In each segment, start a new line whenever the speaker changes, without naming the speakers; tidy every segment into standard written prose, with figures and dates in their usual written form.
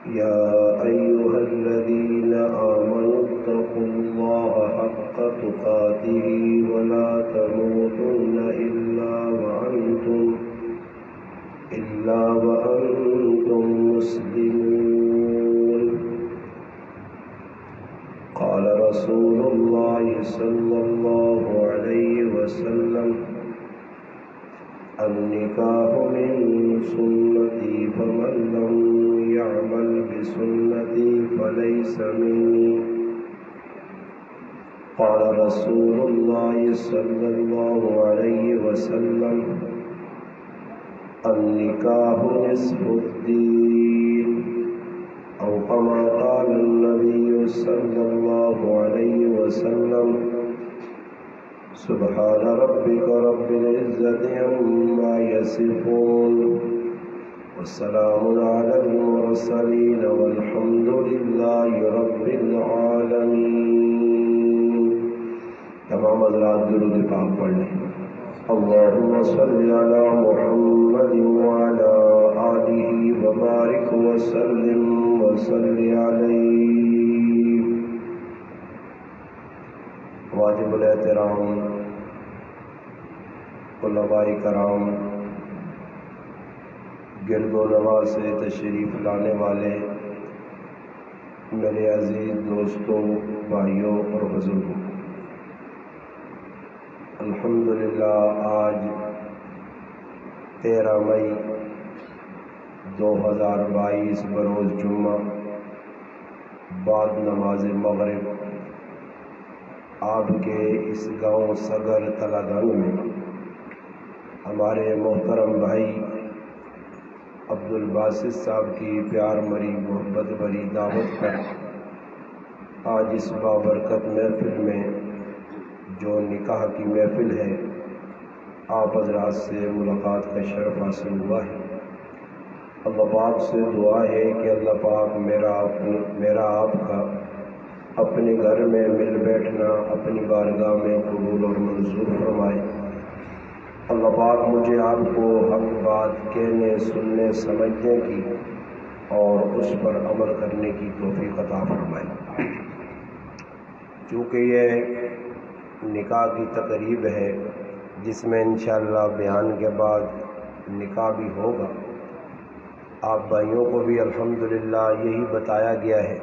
يا أيها الذين آمنوا اتقوا الله حق تقاته ولا تموتن إلا وأنتم مسلمون. قال رسول الله صلى الله عليه وسلم: النكاح من سنتي فمن لم يعمل بسنتي فليس مني. قال رسول الله صلى الله عليه وسلم: النكاح نصف الدين، أو كما قال النبي صلى الله عليه وسلم. سبحان ربك رب العزة عما يصفون، والسلام على المرسلين، والحمد لله رب العالمين. تمام حضرات درود پاک پڑھ لیں. اللهم صل على محمد وعلى آله وبارك وسلم وصل عليه. واجب الاحترام علماء کرام، گرد و نواح سے تشریف لانے والے میرے عزیز دوستوں، بھائیوں اور بزرگوں، الحمدللہ آج 13 مئی 2022 بروز جمعہ بعد نماز مغرب آپ کے اس گاؤں سگر تلاگنگ میں ہمارے محترم بھائی عبدالباسط صاحب کی پیار بھری محبت بھری دعوت پر آج اس بابرکت محفل میں جو نکاح کی محفل ہے، آپ حضرات سے ملاقات کا شرف حاصل ہوا ہے. اللہ پاک سے دعا ہے کہ اللہ پاک میرا آپ کا اپنے گھر میں مل بیٹھنا اپنی بارگاہ میں قبول اور منظور فرمائے. اللہ پاک مجھے آپ کو حق بات کہنے، سننے، سمجھنے کی اور اس پر عمل کرنے کی توفیق عطا فرمائے. چونکہ یہ نکاح کی تقریب ہے جس میں انشاءاللہ بیان کے بعد نکاح بھی ہوگا، آپ بھائیوں کو بھی الحمدللہ یہی بتایا گیا ہے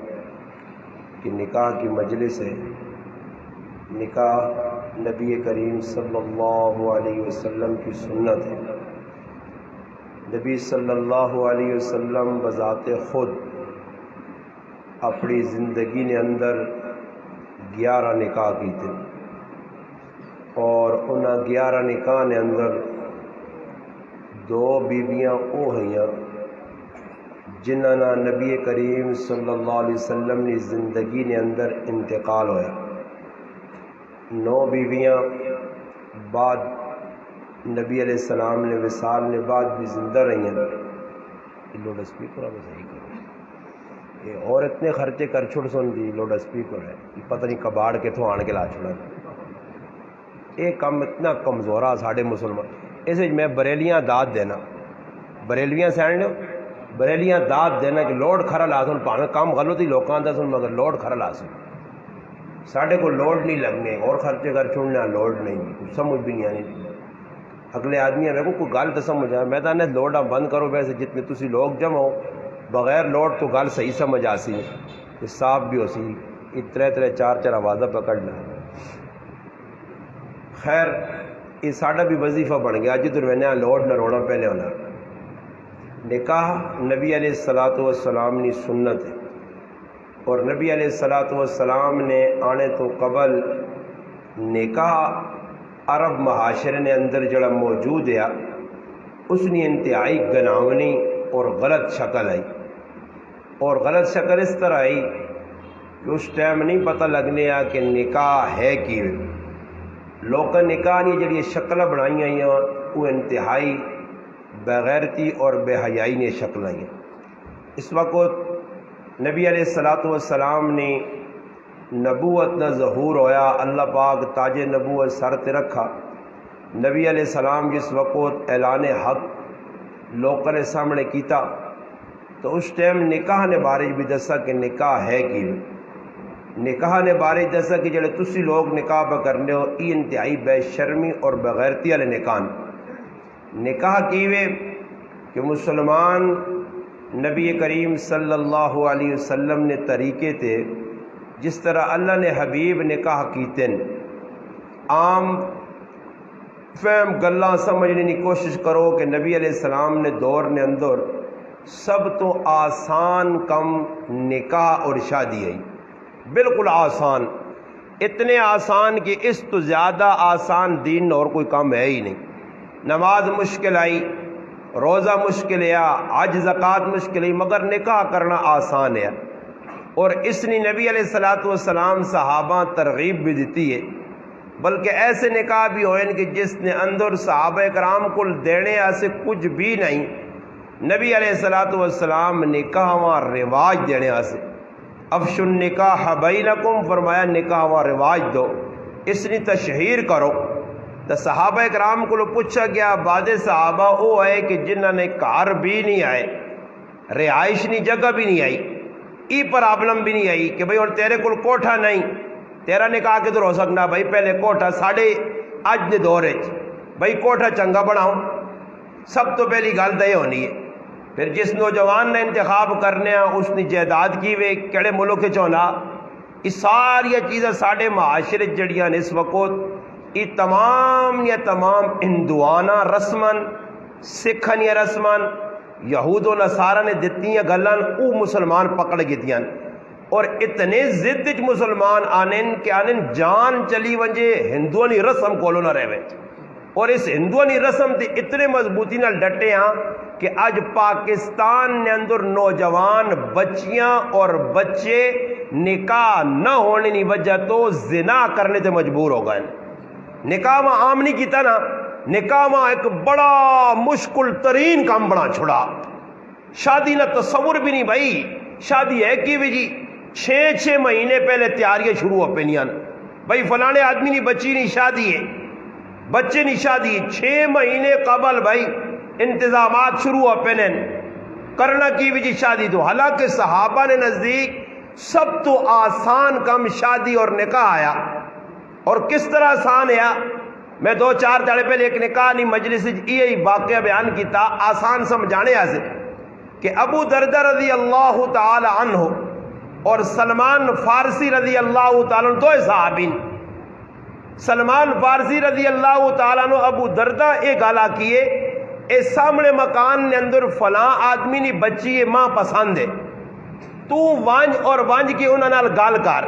کہ نکاح کی مجلس ہے. نکاح نبی کریم صلی اللہ علیہ وسلم کی سنت ہے. نبی صلی اللہ علیہ وسلم بذات خود اپنی زندگی نے اندر 11 نکاح کی تھے، اور ان 11 نکاح نے اندر 2 بیویاں وہ ہیں جنہاں نا نبی کریم صلی اللہ علیہ وسلم نے زندگی نے اندر انتقال ہویا. 9 بیویاں بعد نبی علیہ السلام نے وصال نے بعد بھی زندہ رہی ہیں. لوڈ اسپیکر آپ صحیح کرو، یہ اور اتنے خرچے کر چھوڑ سن دی. لوڈ اسپیکر ہے، پتہ نہیں کباڑ کے تھو آن کے لا چھوڑا. یہ کم اتنا کمزورا ساڑھے مسلمان. اس میں بریلیاں داد دینا، بریلیاں سینڈ بریلیاں داد دینا کہ لوڈ کھرا لا سن، پاویں کام غلط ہی لوکاں دا سن مگر لوڈ کھرا لا سن. ساڑھے کو لوڈ نہیں لگنے اور خرچے کر چھوڑنا، لوڈ نہیں، کچھ سمجھ بھی نہیں آنی. اگلے آدمی ہے کوئی گل تو سمجھ آئے. میں تو لوڈ آپ بند کرو، ویسے جتنے تسی لوگ جمع ہو بغیر لوڈ تو گل صحیح سمجھ آ سی، صاف بھی ہو سی. 3 آوازہ پکڑنا. خیر یہ ساڑھا بھی وظیفہ بن گیا جدھر میں نے لوڈ نہ رونا پہنے ہونا. نکاح نبی علیہ الصلوۃ والسلام نے سنت ہے، اور نبی علیہ الصلوۃ والسلام نے آنے تو قبل نکاح عرب معاشرے نے اندر جڑا موجود ہے اس نے انتہائی گناونی اور غلط شکل آئی. اور غلط شکل اس طرح آئی کہ اس ٹائم نہیں پتہ لگنے آ کہ نکاح ہے کی. لوگ نکاح نے جڑی شکل بنائی ہیں وہ انتہائی بغیرتی اور بے حیائی نے شکل آئی. اس وقت نبی علیہ الصلوۃ والسلام نے نبوت نہ ظہور ہویا، اللہ پاک تاج نبوت سر تے رکھا. نبی علیہ السلام جس وقت اعلان حق لوگوں کے سامنے کیتا تو اس ٹائم نکاح نے بارے بھی دسا کہ نکاح ہے کی نکاح نے بارے دسا کہ جڑے تسی لوگ نکاح پہ کرنے ہو ای انتہائی بے شرمی اور بغیرتی والے نکاح کیوے کہ مسلمان نبی کریم صلی اللہ علیہ وسلم نے طریقے تھے جس طرح اللہ نے حبیب نکاح کیتے عام فہم گلاں سمجھنے کی کوشش کرو کہ نبی علیہ السلام نے دور نے اندر سب تو آسان کم نکاح اور شادی ہے، بالکل آسان، اتنے آسان کہ اس تو زیادہ آسان دین اور کوئی کام ہے ہی نہیں۔ نماز مشکل آئی، روزہ مشکل ہے، حج زکوٰۃ مشکل ہے، مگر نکاح کرنا آسان ہے۔ اور اس نے نبی علیہ السلام صحابہ ترغیب بھی دیتی ہے، بلکہ ایسے نکاح بھی ہوئے کہ جس نے اندر صحابہ کرام کو دینے ایسے کچھ بھی نہیں، نبی علیہ السلام نکاح و رواج دینے ایسے افشوا النکاح بینکم، فرمایا نکاح و رواج دو، اس نے تشہیر کرو۔ تو صحابہ کرام کو پوچھا گیا، بعد صحابہ وہ ہے کہ جنہوں نے گھر بھی نہیں آئے، رہائش نہیں جگہ بھی نہیں آئی، ای پرابلم بھی نہیں آئی کہ بھئی اور تیرے کو کوٹھا نہیں، تیرا نکاح کدھر ہو سکنا، بھائی پہلے کوٹھا ساڑھے اج دے دورے بھائی کوٹھا چنگا بناؤ، سب تو پہلی گل تو یہ ہونی ہے۔ پھر جس نوجوان نے انتخاب کرنے اس نے جائیداد کی وے کہڑے ملک چونا، یہ ساری چیزیں ساڑھے معاشرے جڑیاں اس وقت یہ تمام یا تمام ہندوانہ رسمن سکھن یا رسمن یہود و نصارہ نے دتی گلان او مسلمان پکڑ گیتیاں، اور اتنے ضد مسلمان آنن کہ آنن جان چلی ونجے ہندوانی رسم کولو نہ رہے، اور اس ہندوانی رسم تے اتنے مضبوطی نال ڈٹے ہاں کہ آج پاکستان نے اندر نوجوان بچیاں اور بچے نکاح نہ ہونے کی وجہ تو زنا کرنے تے مجبور ہو گئے۔ نکاح میں عام نہیں کیتا نا، نکاح میں ایک بڑا مشکل ترین کام بنا چھڑا، شادی نہ تصور بھی نہیں بھائی، شادی ہے کی بھی جی 6 مہینے پہلے تیاریاں شروع ہو پینیاں، بھائی فلانے آدمی نہیں بچی نہیں شادی ہے، بچے نہیں شادی، 6 مہینے قبل بھائی انتظامات شروع ہو پہنے کرنا کی بھی جی شادی۔ تو حالانکہ صحابہ نے نزدیک سب تو آسان کم شادی اور نکاح آیا، اور کس طرح آسان ہے، میں 2-4 دن پہلے ایک نکاح نہیں مجلس یہی واقعہ بیان کیتا آسان سمجھانے سے کہ ابو دردہ رضی اللہ تعالی عنہ اور سلمان فارسی رضی اللہ تعالی عنہ، دو صحابین، سلمان فارسی رضی اللہ تعالیٰ عنہ ابو دردہ ایک گالا کیے، اے سامنے مکان نے اندر فلاں آدمی نے بچی ہے ماں پسند ہے، تو وانج اور وانج کی انہوں نے گال کر،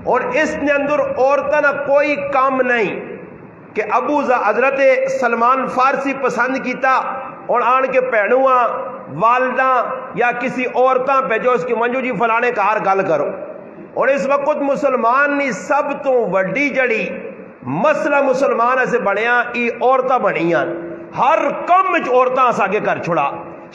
اور اس نے اندر عورتوں نہ کوئی کام نہیں کہ ابو حضرت سلمان فارسی پسند کیتا اور آن کے پہنواں والدہ یا کسی عورتاں پہ جو اس کی منجو جی فلانے کار گال کرو۔ اور اس وقت مسلمان نے سب تو وڈی جڑی مسئلہ مسلمان ایسے بنیا ای عورتیں بنیاں، ہر کم عورتیں آگے کر چھڑا،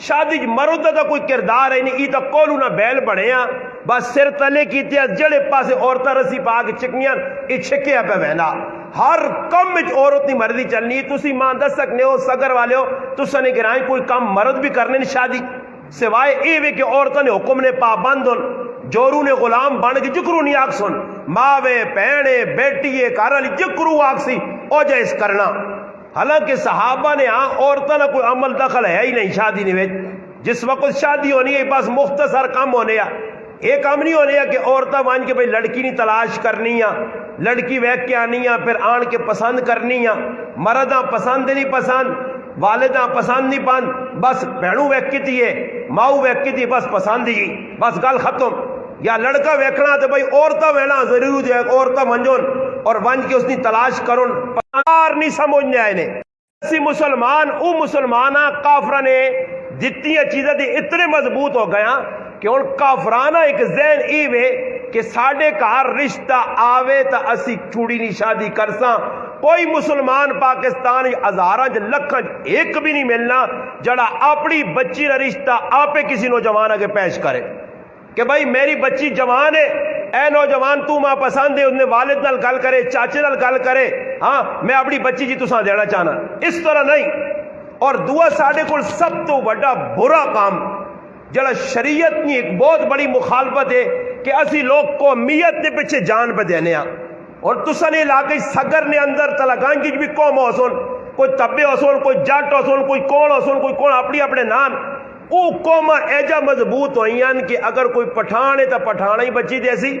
شادی مرد کا کوئی کردار ہے نہیں، ای تا کولو نہ بیل بنیا، بس سر تلے کیتے جڑے پاسے عورتیں رسی پا کے چکنیاں ای چھکیا پہ بہنا، ہر کم عورت نہیں مرضی چلنی۔ تسی ماں دس سکنے ہو سگر والے ہو تسا نے گرائیں کوئی کام مرد بھی کرنے نہیں شادی، سوائے اے وے کہ عورتوں نے حکم نے پابند ہون، جورو نے غلام بن کے جکرو نہیں آگ سن، ماوے پہنے بیٹیے کارلی جکرو آگ سی او جائز کرنا۔ حالانکہ صحابہ نے ہاں عورتوں نے کوئی عمل دخل ہے ہی نہیں شادی نہیں ویچ، جس وقت شادی ہونی ہے بس مختصر کام ہونے یا ایک کام نہیں ہونے یا کہ عورتیں مان کے بھئی لڑکی نہیں تلاش کرنی یا لڑکی ویک کے آنی یا پھر آن کے پسند کرنی یا مرداں پسند نہیں پسند، والداں پسند نہیں پسند، بس بہنوں ویک کی تھی ماؤ ویک کی تھی بس پسند ہی بس گل ختم۔ یا لڑکا ویکھنا تو بھئی عورتہ وینا ضرور ہے، عورتہ منجون اور ونج کے اس نے تلاش کرن پار نہیں سمجھنے آئے نے۔ اسی مسلمان او مسلمانہ کافرہ نے جتنی چیزیں دی اتنے مضبوط ہو گیا کہ ان کافرانہ ایک ذہن ای وے کہ ساڑھے کار رشتہ آوے تا اسی چوڑی نہیں شادی کرساں۔ کوئی مسلمان پاکستان ہزاراں لکھاں ایک بھی نہیں ملنا جڑا اپنی بچی کا رشتہ آپے کسی نوجوان آگے پیش کرے کہ بھائی میری بچی جوان ہے، اے نوجوان تو ماں پسند ہے، اس نے والد نال گل کرے چاچے نال گل کرے، ہاں میں اپنی بچی جی تساں دینا چاہنا، اس طرح نہیں۔ اور دعا ساڑھے کو سب تو بڑا برا کام جڑا شریعت کی ایک بہت بڑی مخالفت ہے کہ اسی لوگ قومیت کے پیچھے جان پہ دینے ہاں. اور تسا نے علاقے سگر نے اندر تلگان کی بھی قوم ہو سن, کوئی تبے ہو سن, کوئی جٹ ہو سن, کوئی کون ہو سن, کوئی کون اپنی اپنے نام, وہ قوم ایجا مضبوط ہوئی ہیں کہ اگر کوئی پٹھان ہے تو پٹھانا ہی بچی دیسی,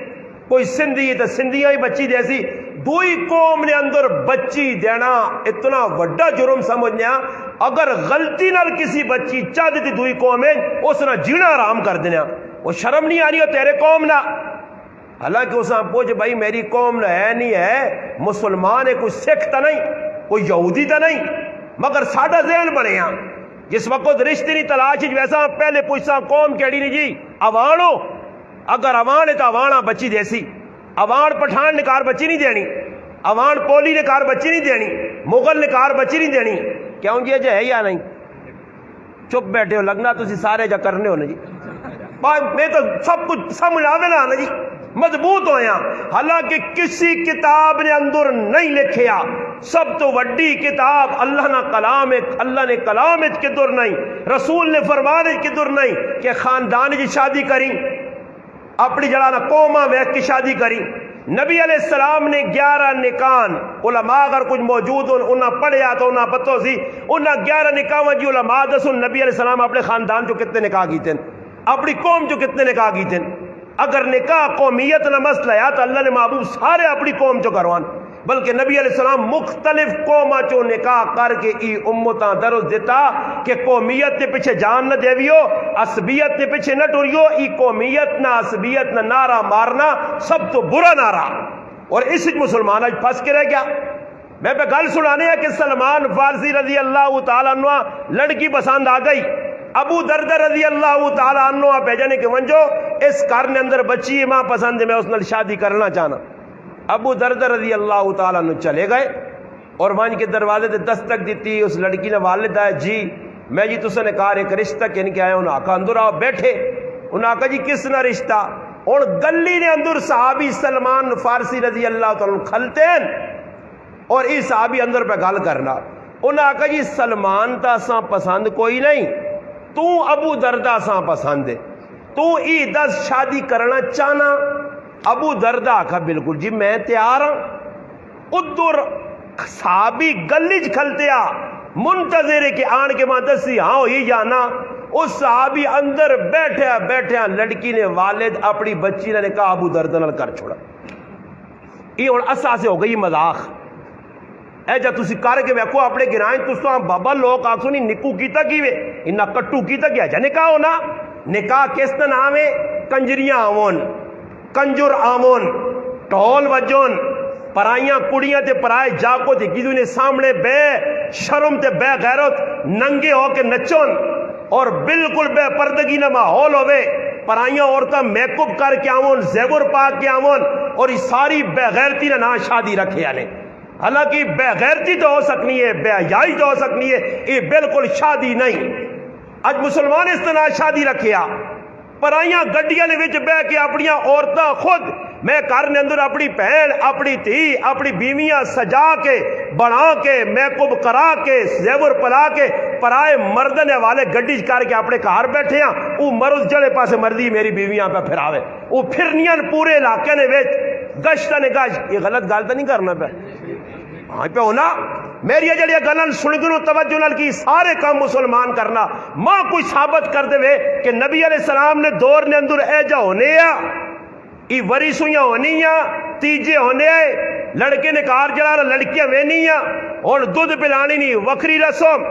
کوئی سندھی ہے تو سندھیاں ہی بچی دیسی. دوئی قوم نے اندر بچی دینا اتنا وڈا جرم سمجھنا. اگر غلطی نال کسی بچی چاہ دیتی دوئی قوم ہے اس نے جینا آرام کر دینا. وہ شرم نہیں آ رہی ہو تیرے قوم نہ, حالانکہ اس نے پوچھ بھائی میری قوم نہ ہے نہیں ہے, مسلمان ہے, کوئی سکھ تو نہیں, کوئی یہودی تو نہیں, مگر ساڈا ذہن بنے ہاں جس وقت رشتے نہیں تلاش ویسا پہلے پوچھتا قوم کیڑی نہیں جی اوان ہو, اگر اوان ہے تو اوان بچی دیسی, اوان پٹھان نے کار بچی نہیں دینی, اوان پولی نے کار بچی نہیں دینی, مغل نے کار بچی نہیں دینی. کیوں جی ہے یا نہیں؟ چپ بیٹھے ہو, لگنا تسی سارے جا کرنے ہو نا جی, میں تو سب کچھ سمجھ آوے نا جی, مضبوط ہویا. حالانکہ کسی کتاب نے اندر نہیں لکھیا سب تو وڈی کتاب اللہ نہ کلام ہے, اللہ نے کلام ہے کدھر نہیں, رسول نے فرمانے کدھر نہیں کہ خاندان کی شادی کریں, اپنی جڑا نہ قوما ویک کی شادی کریں. نبی علیہ السلام نے 11 نکان, علماء اگر کچھ موجود ہوں انہیں پڑھیا تو انہیں پتہ سی, انہیں 11 نکاح جی علماء دسو نبی علیہ السلام اپنے خاندان جو کتنے نکاح کیتے ہیں, اپنی قوم جو کتنے نکاح کیتے ہیں. اگر نکاح قومیت نہ مسئلہ ہے تو اللہ نے محبوب سارے اپنی قوم چو کروان, بلکہ نبی علیہ السلام مختلف قوما چو نکاح کر کے ای امتاں درس دیتا کہ قومیت کے پیچھے جان نہ دیویو, عصبیت کے پیچھے نہ ٹریو. ای قومیت نہ عصبیت نہ نعرہ مارنا سب تو برا نعرہ, اور اس مسلمان آج پھنس کے رہ گیا. میں پہ گل سنانے ہیں کہ سلمان فارسی رضی اللہ تعالیٰ عنہ لڑکی پسند آ گئی, ابو دردہ رضی اللہ تعالیٰ عنہ بھیجنے کے ونجو اس گھر نے اندر بچی ماں پسند ہے, میں اس نال شادی کرنا چاہنا. ابو دردہ رضی اللہ تعالیٰ عنہ چلے گئے اور وہاں کے دروازے تے دستک دیتی. اس لڑکی نے والد ہے جی میں جی تسے نے کہا ایک رشتہ کن کے آئے, انہوں آکا اندر آؤ بیٹھے, انہوں آکا جی کس نہ رشتہ, اور گلی نے اندر صحابی سلمان فارسی رضی اللہ تعالیٰ عنہ کھلتے ہیں اور اس صحابی اندر پہ گل کرنا. انہوں آکا جی سلمان تا ساں پسند کوئی نہیں, تو ابو دردہ ساں پسند ہے, تو ای 10 شادی کرنا چاہنا. ابو دردہ آکھا بالکل جی میں تیار ہوں. ادھر صحابی گلیج کھلتے آ منتظر ہے کہ آن کے ماں دسی ہاں ہی جانا. اس صحابی اندر بیٹھے لڑکی نے والد اپنی بچی نے کہا ابو دردہ نال کر چھوڑا. یہ اور اسا سے ہو گئی مذاق. اے جا تسی کر کے ویکھو اپنے گرائیں تساں بابا لوگ آکھو نہیں نکو کیتا کیویں انہاں کٹو کیتا کیا جا نکاح ہونا. نکاح کس دا نام ہے؟ کنجریاں آون, کنجر آمون, ٹھول وجون, پرائیاں کڑیاں تے پرائے جاکو تے کسی نے سامنے بے شرم تے بے غیرت ننگے ہو کے نچون اور بالکل بے پردگی نہ ماحول ہوئے. پرائیاں عورتاں میک اپ کر کے آون, زیور پا کے آون, اور یہ ساری بے غیرتی نہ شادی رکھے آنے. حالانکہ بے غیرتی تو ہو سکنی ہے, بے حیائی تو ہو سکنی ہے, یہ بالکل شادی نہیں. اج مسلمان اس طرح شادی رکھے آ پرائیاں گڈیاں نے وچ بہ کے اپنیاں عورتاں خود میں گھر نے اندر اپنی بہن اپنی تھی اپنی بیویاں سجا کے بنا کے میک اپ کرا کے زیور پلا کے پرائے مردنے والے گڈی کر کے اپنے گھر بیٹھے ہیں. وہ مرد جڑے پاسے مرضی میری بیویاں پہ پھراوے, وہ پھرنیاں پورے علاقے نے وچ گشت نے گشت. یہ غلط گل تو نہیں کرنا پہ ہاں پہ ہونا. میری جڑی گلن سن گنو توجہ نال کی سارے کام مسلمان کرنا. ماں کوئی ثابت کر دے کہ نبی علیہ السلام نے دور نے اندر ایجا ہونے یا ای وریسویاں ہونی یا تیجے ہونے آئے لڑکے نے کار جڑا لڑکیاں وینی یا اور دودھ پلانی نہیں وکری رسم,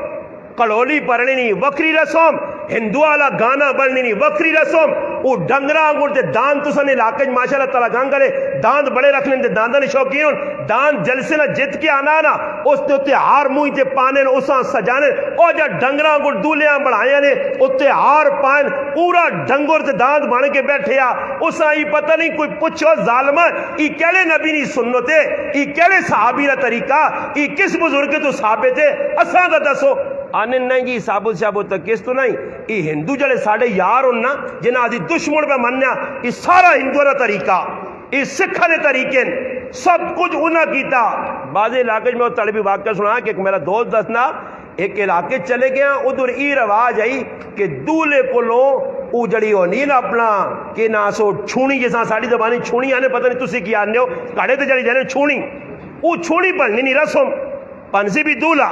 کڑولی پرنی نہیں وکری رسم, ہندو والا گانا بننی نہیں وکری رسم. وہ ڈنگرا انگور تے دان تسن علاقے ماشاءاللہ تعالی گنگ کرے داند بڑے رکھ لیں دانداں نے شوقین داند جلسے نہ جت کے آنا نا اس تے تے ہار منہ تے پانے اساں سجانے او جا ڈنگرا انگور دولیاں بڑھائیاں نے اوتے ہار پائن پورا ڈنگر تے داند بن کے بیٹھے آ. اساں ای پتہ نہیں کوئی پوچھو ظالما ای کیڑے نبی دی سنت ہے, ای کیڑے صحابی دا طریقہ, ای کس بزرگ تو ثابت ہے اساں دا دسو. آنے نہیں جی ثابت شابت تک کس تو نہیں. یہ ہندو جڑے ساڑھے یار ہونا جنہ آدھی دشمن پہ منیا یہ سارا ہندو دا طریقہ, یہ سکھا دے طریقے سب کچھ انہاں کیتا. بعض علاقے میں وہ طلبی واقعہ سنا کہ ایک میرا دوست دسنا ایک علاقے چلے گیا ادھر ای رواج آئی کہ دولے کو لو وہ جڑی ہونی نا اپنا کہ نہ سو چھونی جیسا ساڑی زبانی چھونی آنے پتہ نہیں تسی کی آنے ہو کاڑے تے جڑی جانے چھونی وہ چھونی پڑھنی نہیں رسم پنسی بھی دولا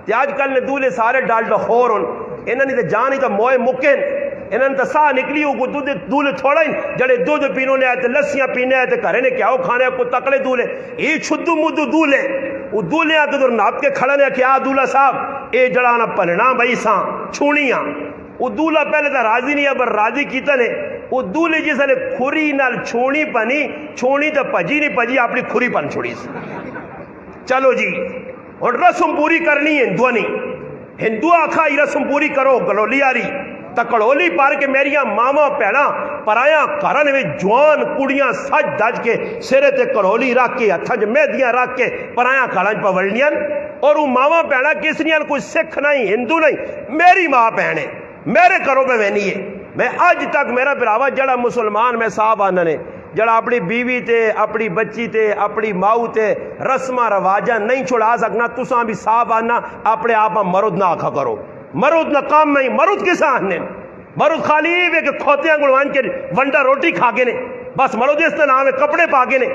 تے آج کل نے دولے سارے ڈالڈا خور ہون انہاں نے تے جانی تا موئے مکن انہاں نے تا ساہ نکلی ہو کو دولے تھوڑا ہی جڑے دودھ پینوں نے آئے تے لسیاں پینے آئے تے کرے نے کیا ہو کھانے کو تکڑے دولے یہ چھدو مدو دولے وہ دولے آتے دور ناپ کے کھڑا نے کیا دولا صاحب اے جڑانا پلنا بھائی ساں چھونیاں وہ دولا پہلے تا راضی نہیں ہے پر راضی کیتا نے وہ دولے جیسا نے کھوری نال چھونی پنی چھونی تا پجی نہیں پجی اپنی کھوری پن چھوڑی سی چلو جی اور رسم پوری کرنی ہندو نہیں ہندو آکھا یہ رسم پوری کرو گلولی آری تکڑولی پار کے میریاں ماما پیڑا پرایا کارن میں جوان کڑیاں سج دج کے سرے تے کڑولی رکھ کے ہتھاں جو میدیاں رکھ کے پرایا کارن پا ورنیاں اور وہ ماما پیڑا کسنیاں کوئی سکھ نہیں ہندو نہیں میری ماں پیڑے میرے کرو پہ وینی ہے میں آج تک میرا براوا جڑا مسلمان میں صاحب آنا نے جڑا اپنی بیوی تے اپنی بچی تے اپنی ماؤ تے رسمہ رواجہ نہیں چھوڑا سکنا تساں بھی صاحب آنا اپنے آپ مرد نہ آکھا کرو مرد نہ کام نہیں مرد کس آنے مرد خالی ہے کہ کھوتیاں گلوان کے ونڈا روٹی کھا گے نے بس مرد اس نے نام ہے کپڑے پا گے نے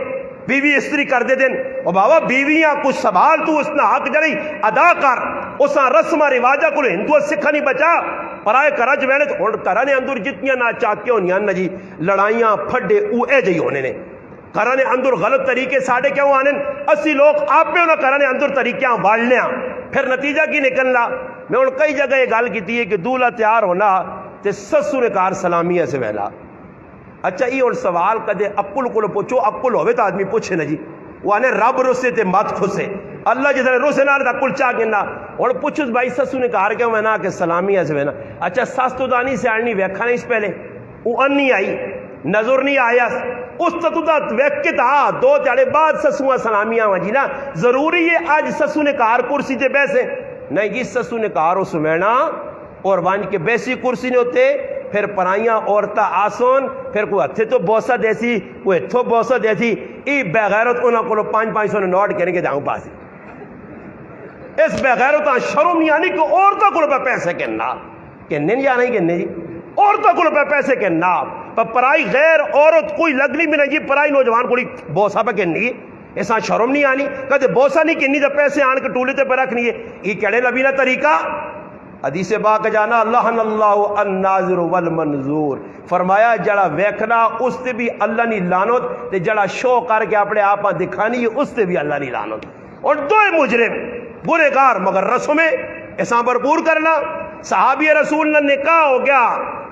بیوی استری کر دے دیں اور بابا بیویاں کچھ سوال تو اس نے حق جڑی ادا کر اساں رسمہ رواجہ کو ہندو سکھا نہیں بچا پرائے کرج وینے تو کرانے اندر جتنیاں نہ چاکے ہونیاں نہ جی لڑائیاں پھڑے او اے جی ہونے نے کرانے اندر غلط طریقے ساڑھے کیوں آنے اسی لوگ آپ پہ انہوں کرانے اندر طریقیاں والنے پھر نتیجہ کی نکلنا میں ان کئی جگہ یہ گال کیتی ہے کہ دولہ تیار ہونا تے سسو نے کار سلامیہ سے ویلا اچھا یہ اور سوال کدے اکل کو پوچھو اکل ہوئے تو آدمی پوچھے نا جی وہ آنے رب رسے تے مات کھسے اللہ جیسے رسے نہ رہتا کل چاہ گنا اور پوچھو بھائی سسو نے کار کیا میں نا کہ سلامیہ سے وینا اچھا ساس تو دانی سے آنی ویکھا نہیں اس پہلے وہ ان نہیں آئی نظر نہیں آیا اس تطودہ ویک کے تا دو تیارے بعد سسوہ سلامیہ ہوا جی نا ضروری ہے آج سسو نے کار کرسی تے بیسے نہیں جی سسو نے کار اس وینا اور وانج کے بیسی کرسی نے ہوتے پھر پرائیاں عورتہ آسون پھر کوئی ہتھے تو بوسہ دیسی کوئی ہتھو بوسہ دیسی ای بغیرت انہوں کو 500 نے نوٹ کریں گے جاؤں پاسی اس بغیرت شرم نہیں آنی کہ عورتہ کو پیسے کہنا کہنے نہیں جانا ہی کہنے جی عورتہ کو پیسے کہنا پرائی غیر عورت کوئی لگنی بھی نہیں جی پرائی نوجوان کوئی بوسہ پہ کہنی ایسا شرم نہیں آنی کہتے بوسہ نہیں کہنی تو پیسے آن کے ٹولے تے پہ رکھنی ہے یہ کہڑے نبی نہ طریقہ حدیث پاک جانا اللہ الناظر والمنظور فرمایا جڑا ویکھنا اس تے بھی اللہ نہیں لانت تے جڑا شو کر کے اپنے آپ دکھانی اس تے بھی اللہ نہیں لانت اور دوئے مجرم برے کار مگر رسمیں ایسا بھرپور کرنا صحابی رسول نے نکاح ہو گیا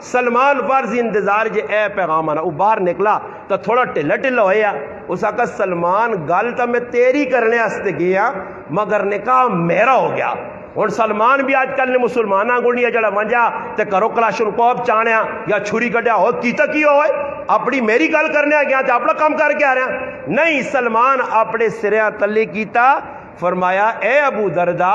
سلمان فارسی انتظار جے اے پیغام آنا وہ باہر نکلا تو تھوڑا ٹھلا ٹھلا ہویا اس آقا سلمان گل تو میں تیری کرنے آستے گیا مگر نکاح میرا ہو گیا اور سلمان بھی آج کل نے مسلمانہ گوڑیا جڑا منجا تے کرو کلاشن کوپ چانیا یا چھری کٹیا ہو کیتا کیا ہوئے اپنی میری گل کرنے آ گیا تے اپنا کام کر کے آ رہا نہیں سلمان اپنے سریاں تلے کیتا فرمایا اے ابو دردا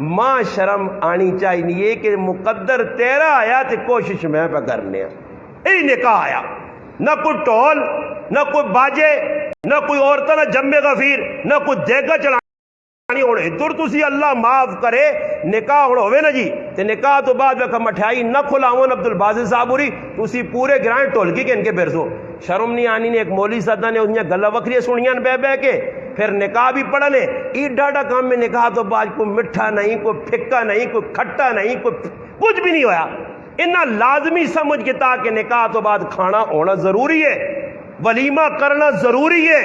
ماں شرم آنی چاہیے کہ مقدر تیرا آیا تے کوشش میں پہ کرنے ای نکاح آیا نہ کوئی ٹول نہ کوئی باجے نہ کوئی عورتہ نہ جمع غفیر نہ کوئی دیگا چلا ہونے ادھر تسی اللہ معاف کرے نکاح ہوئے نا جی تے نکاح تو بعد وقت مٹھائی نہ کھلاون عبد الباسط صاحب ہوری تسی پورے گرائن ٹولکی کے ان کے برسو شرم نہیں آنی نے ایک مولی صدہ نے انہیں گلہ وکریہ سنیاں بے بے کے پھر نکاح بھی پڑھا لے ایڈ ڈاٹا کام میں نکاح تو بعد کوئی مٹھا نہیں کوئی پھکا نہیں کوئی کھٹا نہیں کوئی کچھ بھی نہیں ہویا انہا لازمی سمجھ کے تاکہ نکاح تو بعد کھانا ہونا ضروری ہے ولیمہ کرنا ضروری ہے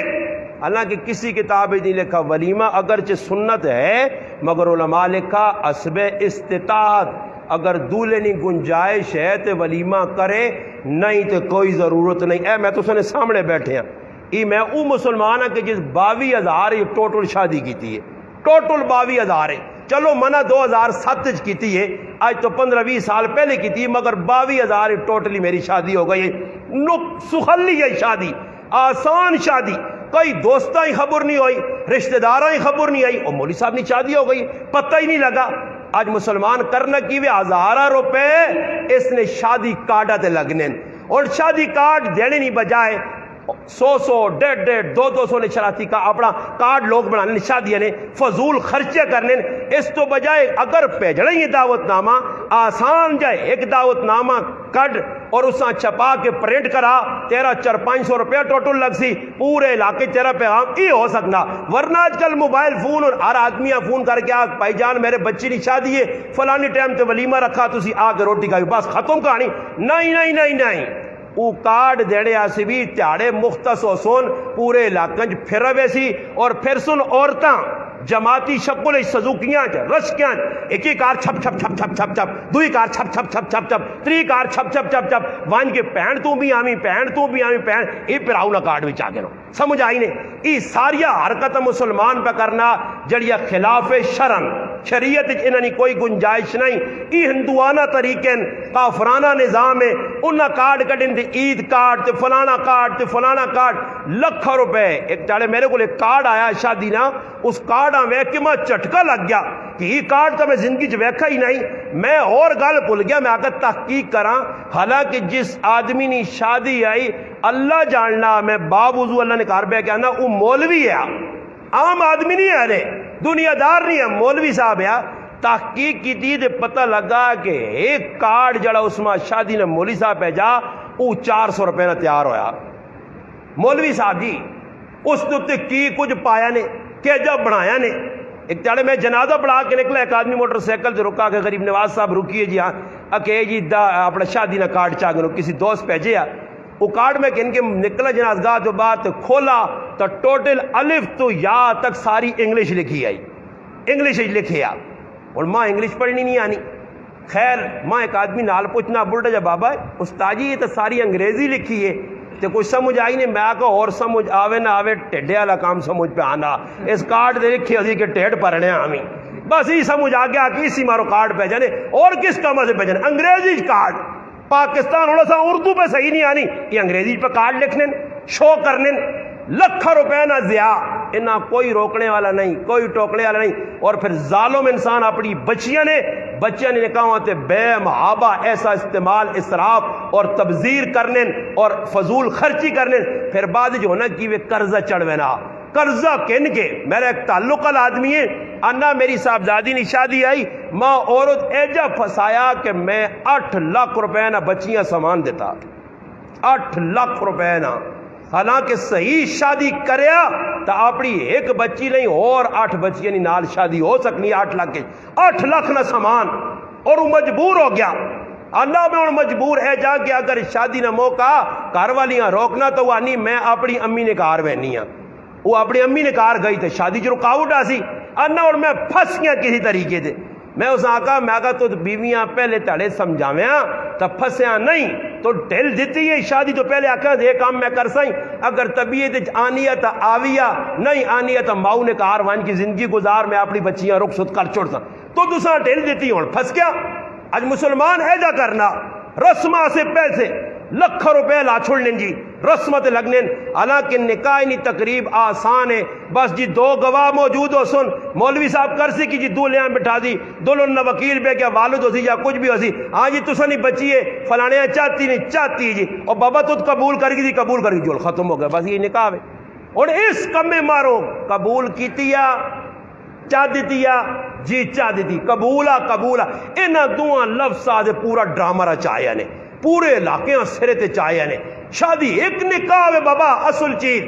حالانکہ کسی کتاب نہیں لکھا ولیمہ اگرچہ سنت ہے مگر علماء لکھا اسب استطاعت اگر دولے نہیں گنجائش ہے تو ولیمہ کرے نہیں تو کوئی ضرورت نہیں ہے میں تو سنے سامنے بیٹھے ہیں یہ میں او مسلمان ہے کہ جس 22,000 ٹوٹل شادی کی تھی ہے ٹوٹل 22,000 ہے چلو منہ 2007 کی تھی ہے آج تو 15-20 سال پہلے کی تھی مگر 22,000 ٹوٹلی میری شادی ہو گئی سخلی ہے شادی آسان شادی کوئی دوستاں ہی خبر نہیں ہوئی رشتہ داراں ہی خبر نہیں آئی اور مولوی صاحب نے شادی ہو گئی پتہ ہی نہیں لگا آج مسلمان کرنا کی وہ 1000 روپے اس نے شادی کارڈ تے لگنے اور شادی کارڈ دینے نہیں بجائے 100 150 200 نے شراتی کا اپنا کارڈ لوگ بنانے شادیاں نے فضول خرچے کرنے اس تو بجائے اگر بھیجنا ہی دعوت نامہ آسان جائے ایک دعوت نامہ کڈ اور اساں چھپا کے پرنٹ کرا تیرا 400-500 روپیہ ٹوٹل لگ سی پورے علاقے تیرا پیغام یہ ہو سکنا ورنہ آج کل موبائل فون اور ہر آدمی فون کر کے آ بھائی جان میرے بچی کی شادی ہے فلانی ٹائم تے ولیمہ رکھا تسی آ کے روٹی کھائی بس ختم کہانی نہیں وہ کارڈ دینے آسی بھی تیاڑے مختص و سون پورے علاقے پھر رہے سی اور پھر سن عورتاں جماعتی شکل سزوکیاں رشکیاں ایک ہی کار چھپ چھپ چھپ چھپ چھپ چھپ دوئی کار چھپ چھپ چھپ چھپ چھپ تری کار چھپ چھپ چھپ چھپ وان کے پہن تو بھی آمی پہن یہ پھر آؤ نہ کارڈ بھی چاہ گئے سمجھ آئی نے یہ ساریا حرکت مسلمان پہ کرنا جڑیا خلاف شرن شریعت انہوں کوئی گنجائش نہیں یہ ہندوانہ طریقے کافرانہ نظام ہے انہاں کارڈ کٹن دے عید کارڈ تے فلانا کارڈ لکھوں روپے ایک چاڑے میرے کو ایک کارڈ آیا شادی نا اس کارڈ ویکھ کے میں چٹکا لگ گیا کہ یہ کارڈ تو میں زندگی چ ویکھا ہی نہیں میں اور گل بھول گیا میں آگر تحقیق کراں حالانکہ جس آدمی نے شادی آئی اللہ جاننا میں باوضو اللہ نے کار بے کہنا وہ مولوی ہے عام آدمی نہیں ہے دنیا دار نہیں ہے مولوی صاحب ہے تحقیق کی تھی تے پتہ لگا کہ ایک کارڈ جڑا اس میں شادی نے مولوی صاحب بھیجا وہ 400 روپے نہ تیار ہویا مولوی صاحب جی اس تے کی کچھ پایا نے کہ جب بنایا نے ایک چاڑے میں جنازہ پڑھا کے نکلا ایک آدمی موٹر سائیکل سے رکا کے غریب نواز صاحب رکیے جی ہاں اکے جی اپنا شادی نہ کارڈ چاہ گئے کسی دوست بھیجے وہ کارڈ میں کن کے نکلا جنازگاہ جو بات کھولا تو ٹوٹل الف تو یا تک ساری انگلش لکھی آئی انگلش لکھے اور ماں انگلش پڑھنی نہیں آنی خیر ماں ایک آدمی نال پوچھنا بلڈا جا بابا استاجی یہ تو ساری انگریزی لکھی ہے تو کچھ سمجھ آئی نہیں میں کہا اور سمجھ آوے نہ آوے ٹیڈے والا کام سمجھ پہ آنا اس کارڈ دے لکھے ہوتی کہ ٹیڈ پڑھنے آمی بس یہ سمجھ آ گیا کہ اسی مارو کارڈ پہ جانے اور کس کام سے پہ جانے انگریزی کارڈ پاکستان ہونا سا اردو پہ صحیح نہیں آنی یہ انگریزی پہ کارڈ لکھنے شو کرنے لکھ روپے نہ ضیاء انہاں کوئی روکنے والا نہیں کوئی ٹوکنے والا نہیں اور پھر ظالم انسان اپنی بچیاں نے نکاح تے بے محابہ ایسا استعمال اسراف اور تبذیر کرنے اور فضول خرچی کرنے پھر بعد جو ہونا کہ وہ قرضہ چڑھوے نا قرضہ کن کے میرا ایک تعلق آدمی ہے انا میری صاحبزادی نے شادی آئی ماں عورت ایجا پھنسایا کہ میں 8 لاکھ روپے نہ بچیاں سامان دیتا 8 لاکھ روپے نہ حالانکہ صحیح شادی کریا تو اپنی ایک بچی نہیں اور 8 بچیاں نہیں نال شادی ہو سکنی 8 لاکھ 8 لاکھ نہ سامان اور وہ مجبور ہو گیا اللہ میں مجبور ہے جا کہ اگر شادی نہ موقع گھر والیاں روکنا تو وہ آنی میں اپنی امی نے کار بہنی ہاں وہ اپنی امی نے کار گئی تو شادی جو رکاوٹ آسی انا اور میں پھنس گیا کسی طریقے سے میں اس آقا میں آقا تو بیویاں پہلے تڑے سمجھاویاں تو پھنسیاں نہیں تو ڈھل دیتی ہے شادی تو پہلے آقا یہ کام میں کر سائیں اگر طبیعت آنی ہے تو آویا نہیں آنی ہے تو ماؤ نے کار وان کی زندگی گزار میں اپنی بچیاں رخصت کر چھوڑ سا تو دوسرا ڈھل دیتی ہوں پھنس گیا آج مسلمان ایجا کرنا رسمہ سے پیسے لکھ روپے لا چھوڑنے جی رسمت لگنے حالانکہ نکاح نہیں تقریب آسان ہے بس جی 2 گواہ موجود ہو سن مولوی صاحب کر سی کہ جی 2 لیاں بٹھا دی دونوں نہ وکیل پہ کیا والد ہو سی یا کچھ بھی ہو سی ہاں جی تسا نہیں بچی ہے فلانے چاہتی نہیں چاہتی جی اور بابا تو قبول کر گی قبول کر گی جو ختم ہو گیا بس یہ نکاح ہے اور اس کم میں مارو قبول کیتی یا چاہ دیتی یا جی چاہ دیتی قبولا انہاں دوہاں لفظاں دے پورا ڈرامہ رچایا نے پورے علاقے سرے تے چاہیا نے شادی ایک نکاح ہے بابا اصل چیز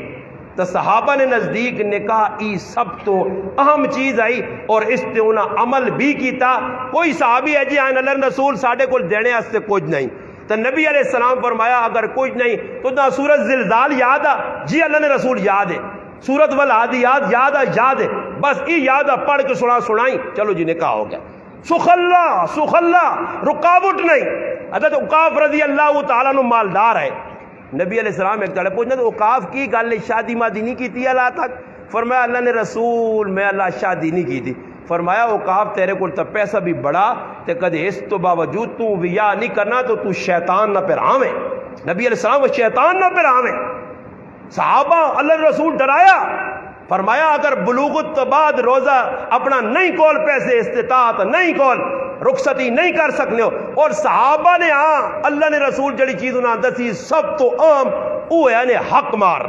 تو صحابہ نے نزدیک نکاح ای سب تو اہم چیز آئی اور اس تے انہاں عمل بھی کیتا کوئی صحابی ہے جی آئین اللہ رسول ساڑھے کو دینے استے کچھ نہیں تو نبی علیہ السلام فرمایا اگر کچھ نہیں تو نہ سورت زلزال یاد آ جی اللہ نے رسول یاد ہے سورت والعادیات یاد ہے بس یہ یاد پڑھ کے سنائی چلو جی نکاح ہو گیا سخلا رکاوٹ نہیں حضرت عقاف رضی اللہ تعالیٰ عنہ مالدار ہے نبی علیہ السلام ایک چڑھے پوچھنا تو عقاف کی گل شادی مادی نہیں کی تھی اللہ تک فرمایا اللہ نے رسول میں اللہ شادی نہیں کی تھی فرمایا عقاف تیرے کو تو پیسہ بھی بڑا تے کدے اس تو باوجود تو ویا نہیں کرنا تو شیطان نہ پھراویں نبی علیہ السلام شیطان نہ پھراویں صحابہ اللہ رسول ڈرایا فرمایا اگر بلوغت تو بعد روزہ اپنا نہیں کول پیسے استطاعت نہیں کول رخصتی نہیں کر سکنے ہو. اور صحابہ نے ہاں اللہ نے رسول جڑی چیز انہاں دسی سب تو عام وہ ہے نے حق مار.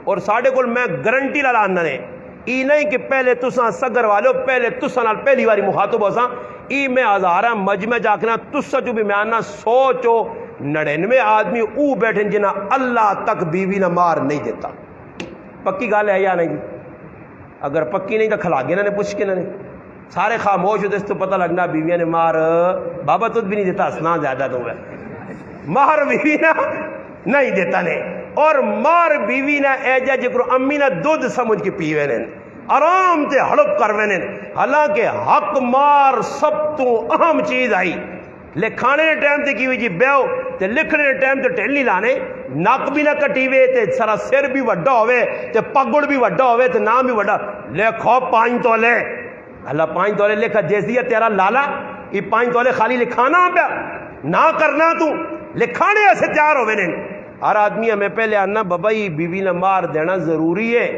اور ساڈے کول میں گارنٹی لانا نے ای نہیں کہ پہلے تساں سگر والے ہو پہلے تساں نال پہلی باری مخاطب ہو ساں. ای میں ہزاراں مجمع جاکنا تساں جو بھی میں آنا 199 آدمی او بیٹھے جنہاں اللہ تک بیوی نہ مار نہیں دیتا. پکی گل ہے یا نہیں؟ اگر پکی نہیں تو کھلا گے نے پوچھ کے نے سارے خاموش ہوتے اس تو پتہ لگنا بیویاں نے مار بابا تجھ بھی نہیں دیتا اسنا زیادہ تو ہے مار بیوی نہ نہیں دیتا نے. اور مار بیوی نہ اے جا جکر امی نہ دودھ سمجھ کے پیوے نے آرام تے ہڑپ کروے نے. حالانکہ حق مار سب تو اہم چیز آئی. لکھانے نے ٹائم تے کی ہوئی جی بیو تے لکھنے نے ٹائم تے ٹھیلی لانے نک بھی نہ کٹیوے تے سارا سر بھی وڈا ہوئے تے پگڑ بھی وڈا ہوئے تے نام بھی وڈا. لکھو 5 تولے اللہ 5 تولے لکھا جیسی ہے تیرا لالا یہ 5 تولے خالی لکھانا پیا نہ کرنا تو لکھانے ایسے تیار ہوئے نے. ہر آدمی ہمیں پہلے آنا بابا یہ بیوی نہ مار دینا ضروری ہے.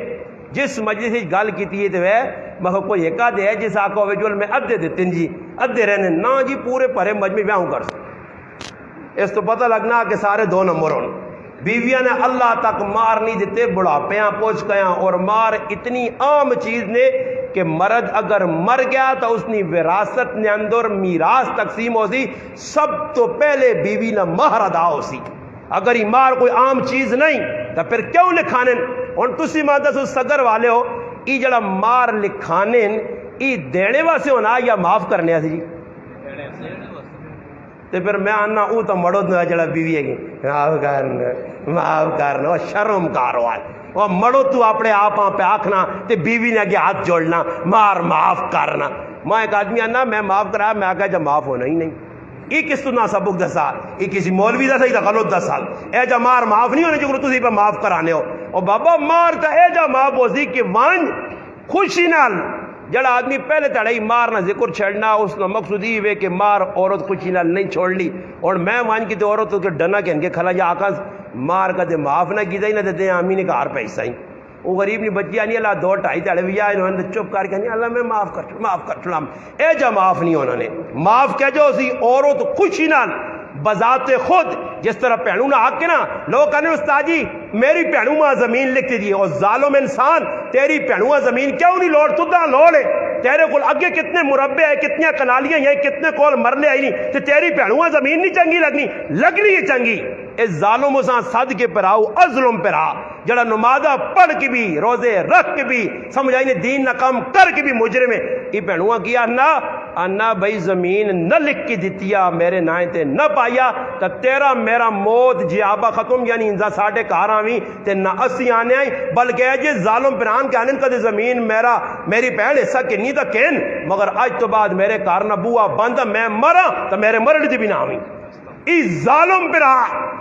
جس مجلس سے گل کی ہے تو ہے مگر کوئی ایک آدھے ہے جس آقا ہوئے جو میں ادھے دیتے جی ادھے رہنے نہ جی پورے پرے مجمع میں آؤں کر سکتے. اس تو پتہ لگنا کہ سارے 2 نمبر ہونے. بیویاں نے اللہ تک مار نہیں دیتے بڑھاپیاں پوچھ گیا. اور مار اتنی عام چیز نے کہ مرد اگر مر گیا تو اس نے وراثت نے اندر میراث تقسیم ہو سی سب تو پہلے بیوی نہ مہر ادا ہو سی. اگر یہ مار کوئی عام چیز نہیں تو پھر کیوں لکھانے ہوں تسی ماں دسو صدر والے ہو ای جڑا مار لکھانے ای دینے واسے ہونا یا معاف کرنے سی جی تے پھر میں آنا او تو مڑو جڑا بیوی ہے معاف کرنا شرم کاروال وہ مڑو تو اپنے آپ پہ آکھنا تے بیوی نے آگے ہاتھ جوڑنا مار معاف کرنا. میں ایک آدمی آنا میں معاف کرایا میں آگا جب معاف ہونا ہی نہیں یہ کس تو نہ سبق دسا یہ کسی مولوی دا صحیح تھا غلط دس سال اے جا مار معاف نہیں ہونے جو تسی پہ معاف کرانے ہو. اور بابا مار تا اے جا معاف ہو سی کہ وانج خوشی نال جڑا آدمی پہلے تڑائی مار نہ ذکر چھڑنا اس کا مقصود یہ ہے کہ مار عورت خوشی نال نہیں چھوڑ لی. اور میں وانج کی تو عورت کے ڈنا کے انکے کھلا جا آقا مار کا دے معاف نہ کی نہ دے آمی نے کہار پیسہ ہی وہ غریب نہیں بچی آنی اللہ 2 2.5 تڑے بھی انہوں نے چپ کر کے اللہ میں معاف کر چھوڑا اے جا معاف نہیں ہونا نے معاف کہہ جو اسی عورت خوشی نال بذات خود جس طرح پہنو نہ آگ کے نا لوگ کہنے استاد جی میری پہنو ماں زمین لکھتی دی اور ظالم انسان تیری پہنو زمین کیوں نہیں لوڑ تو دا لوڑ ہے تیرے کول اگے کتنے مربع ہے کتنی کنالیاں ہیں کتنے کول مرلے آئی نہیں تے تیری پہنو زمین نہیں چنگی لگنی ہے چنگی. اس ظالم اساں صد کے پر آؤ ازلم پر آ جڑا نمازہ پڑھ کے بھی روزے رکھ کے بھی سمجھائی نے دین نہ کام کر کے بھی مجرم ہے. یہ پہنوا کیا انا بھائی زمین نہ لکھ کے دتیا میرے نائیں تے نہ پایا تو تیرا میرا موت جیابا ختم یعنی انزا ساڑھے کار آویں تے نہ اسی آنے آئیں بلکہ جے ظالم پران کے آنے کدے زمین میری پہن حصہ کے نہیں تا کین مگر آج تو بعد میرے کار نہ بوا بندہ میں مرا تو میرے مرد دی بھی نہ آویں. ای ظالم پران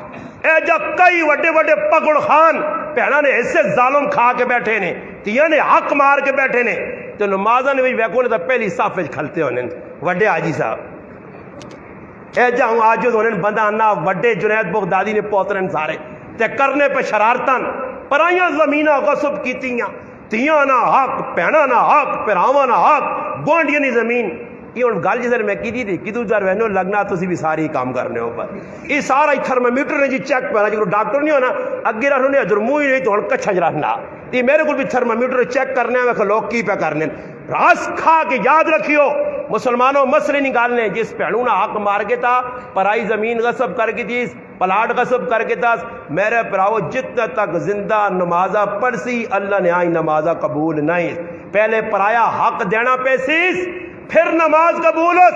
اے جا کئی وڈے وڈے پگڑ خان پہنا نے ایسے ظالم کھا کے بیٹھے نے تیاں نے حق مار کے بیٹھے نے تو نمازہ نے بھی ویکو نے تو پہلی صاف کھلتے ہونے وڈے آجی صاحب اے جا ہوں آجز ہونے بندہ آنا وڈے جنید بغدادی نے پوترن سارے تے کرنے پہ شرارتن پرائیاں زمینہ غصب کی تیاں نہ حق پہنا نہ حق پراواں نہ حق گوانڈیاں نہیں زمین. یہ ان گل جسے میں کی تھی کہ دوسرا رہنے لگنا تو بھی ساری کام کرنے ہو پر یہ سارا تھرمامیٹر نے جی چیک پہنا جو ڈاکٹر نہیں ہونا اگے رہنے نے ادھر منہ ہی نہیں تو ہن کچھ رہنا یہ میرے کو بھی تھرمامیٹر چیک کرنے میں لوگ کی پہ کرنے راس کھا کے یاد رکھیو مسلمانوں مسئلے نکالنے جس پہنو نہ حق مار کے تھا پرائی زمین غصب کر کے تھی پلاٹ غصب کر کے تھا میرے پراؤ جتنا تک زندہ نمازہ پڑھ سی اللہ نے آئی نمازہ قبول نہیں. پہلے پرایا حق دینا پیسیس پھر نماز قبول ہوت.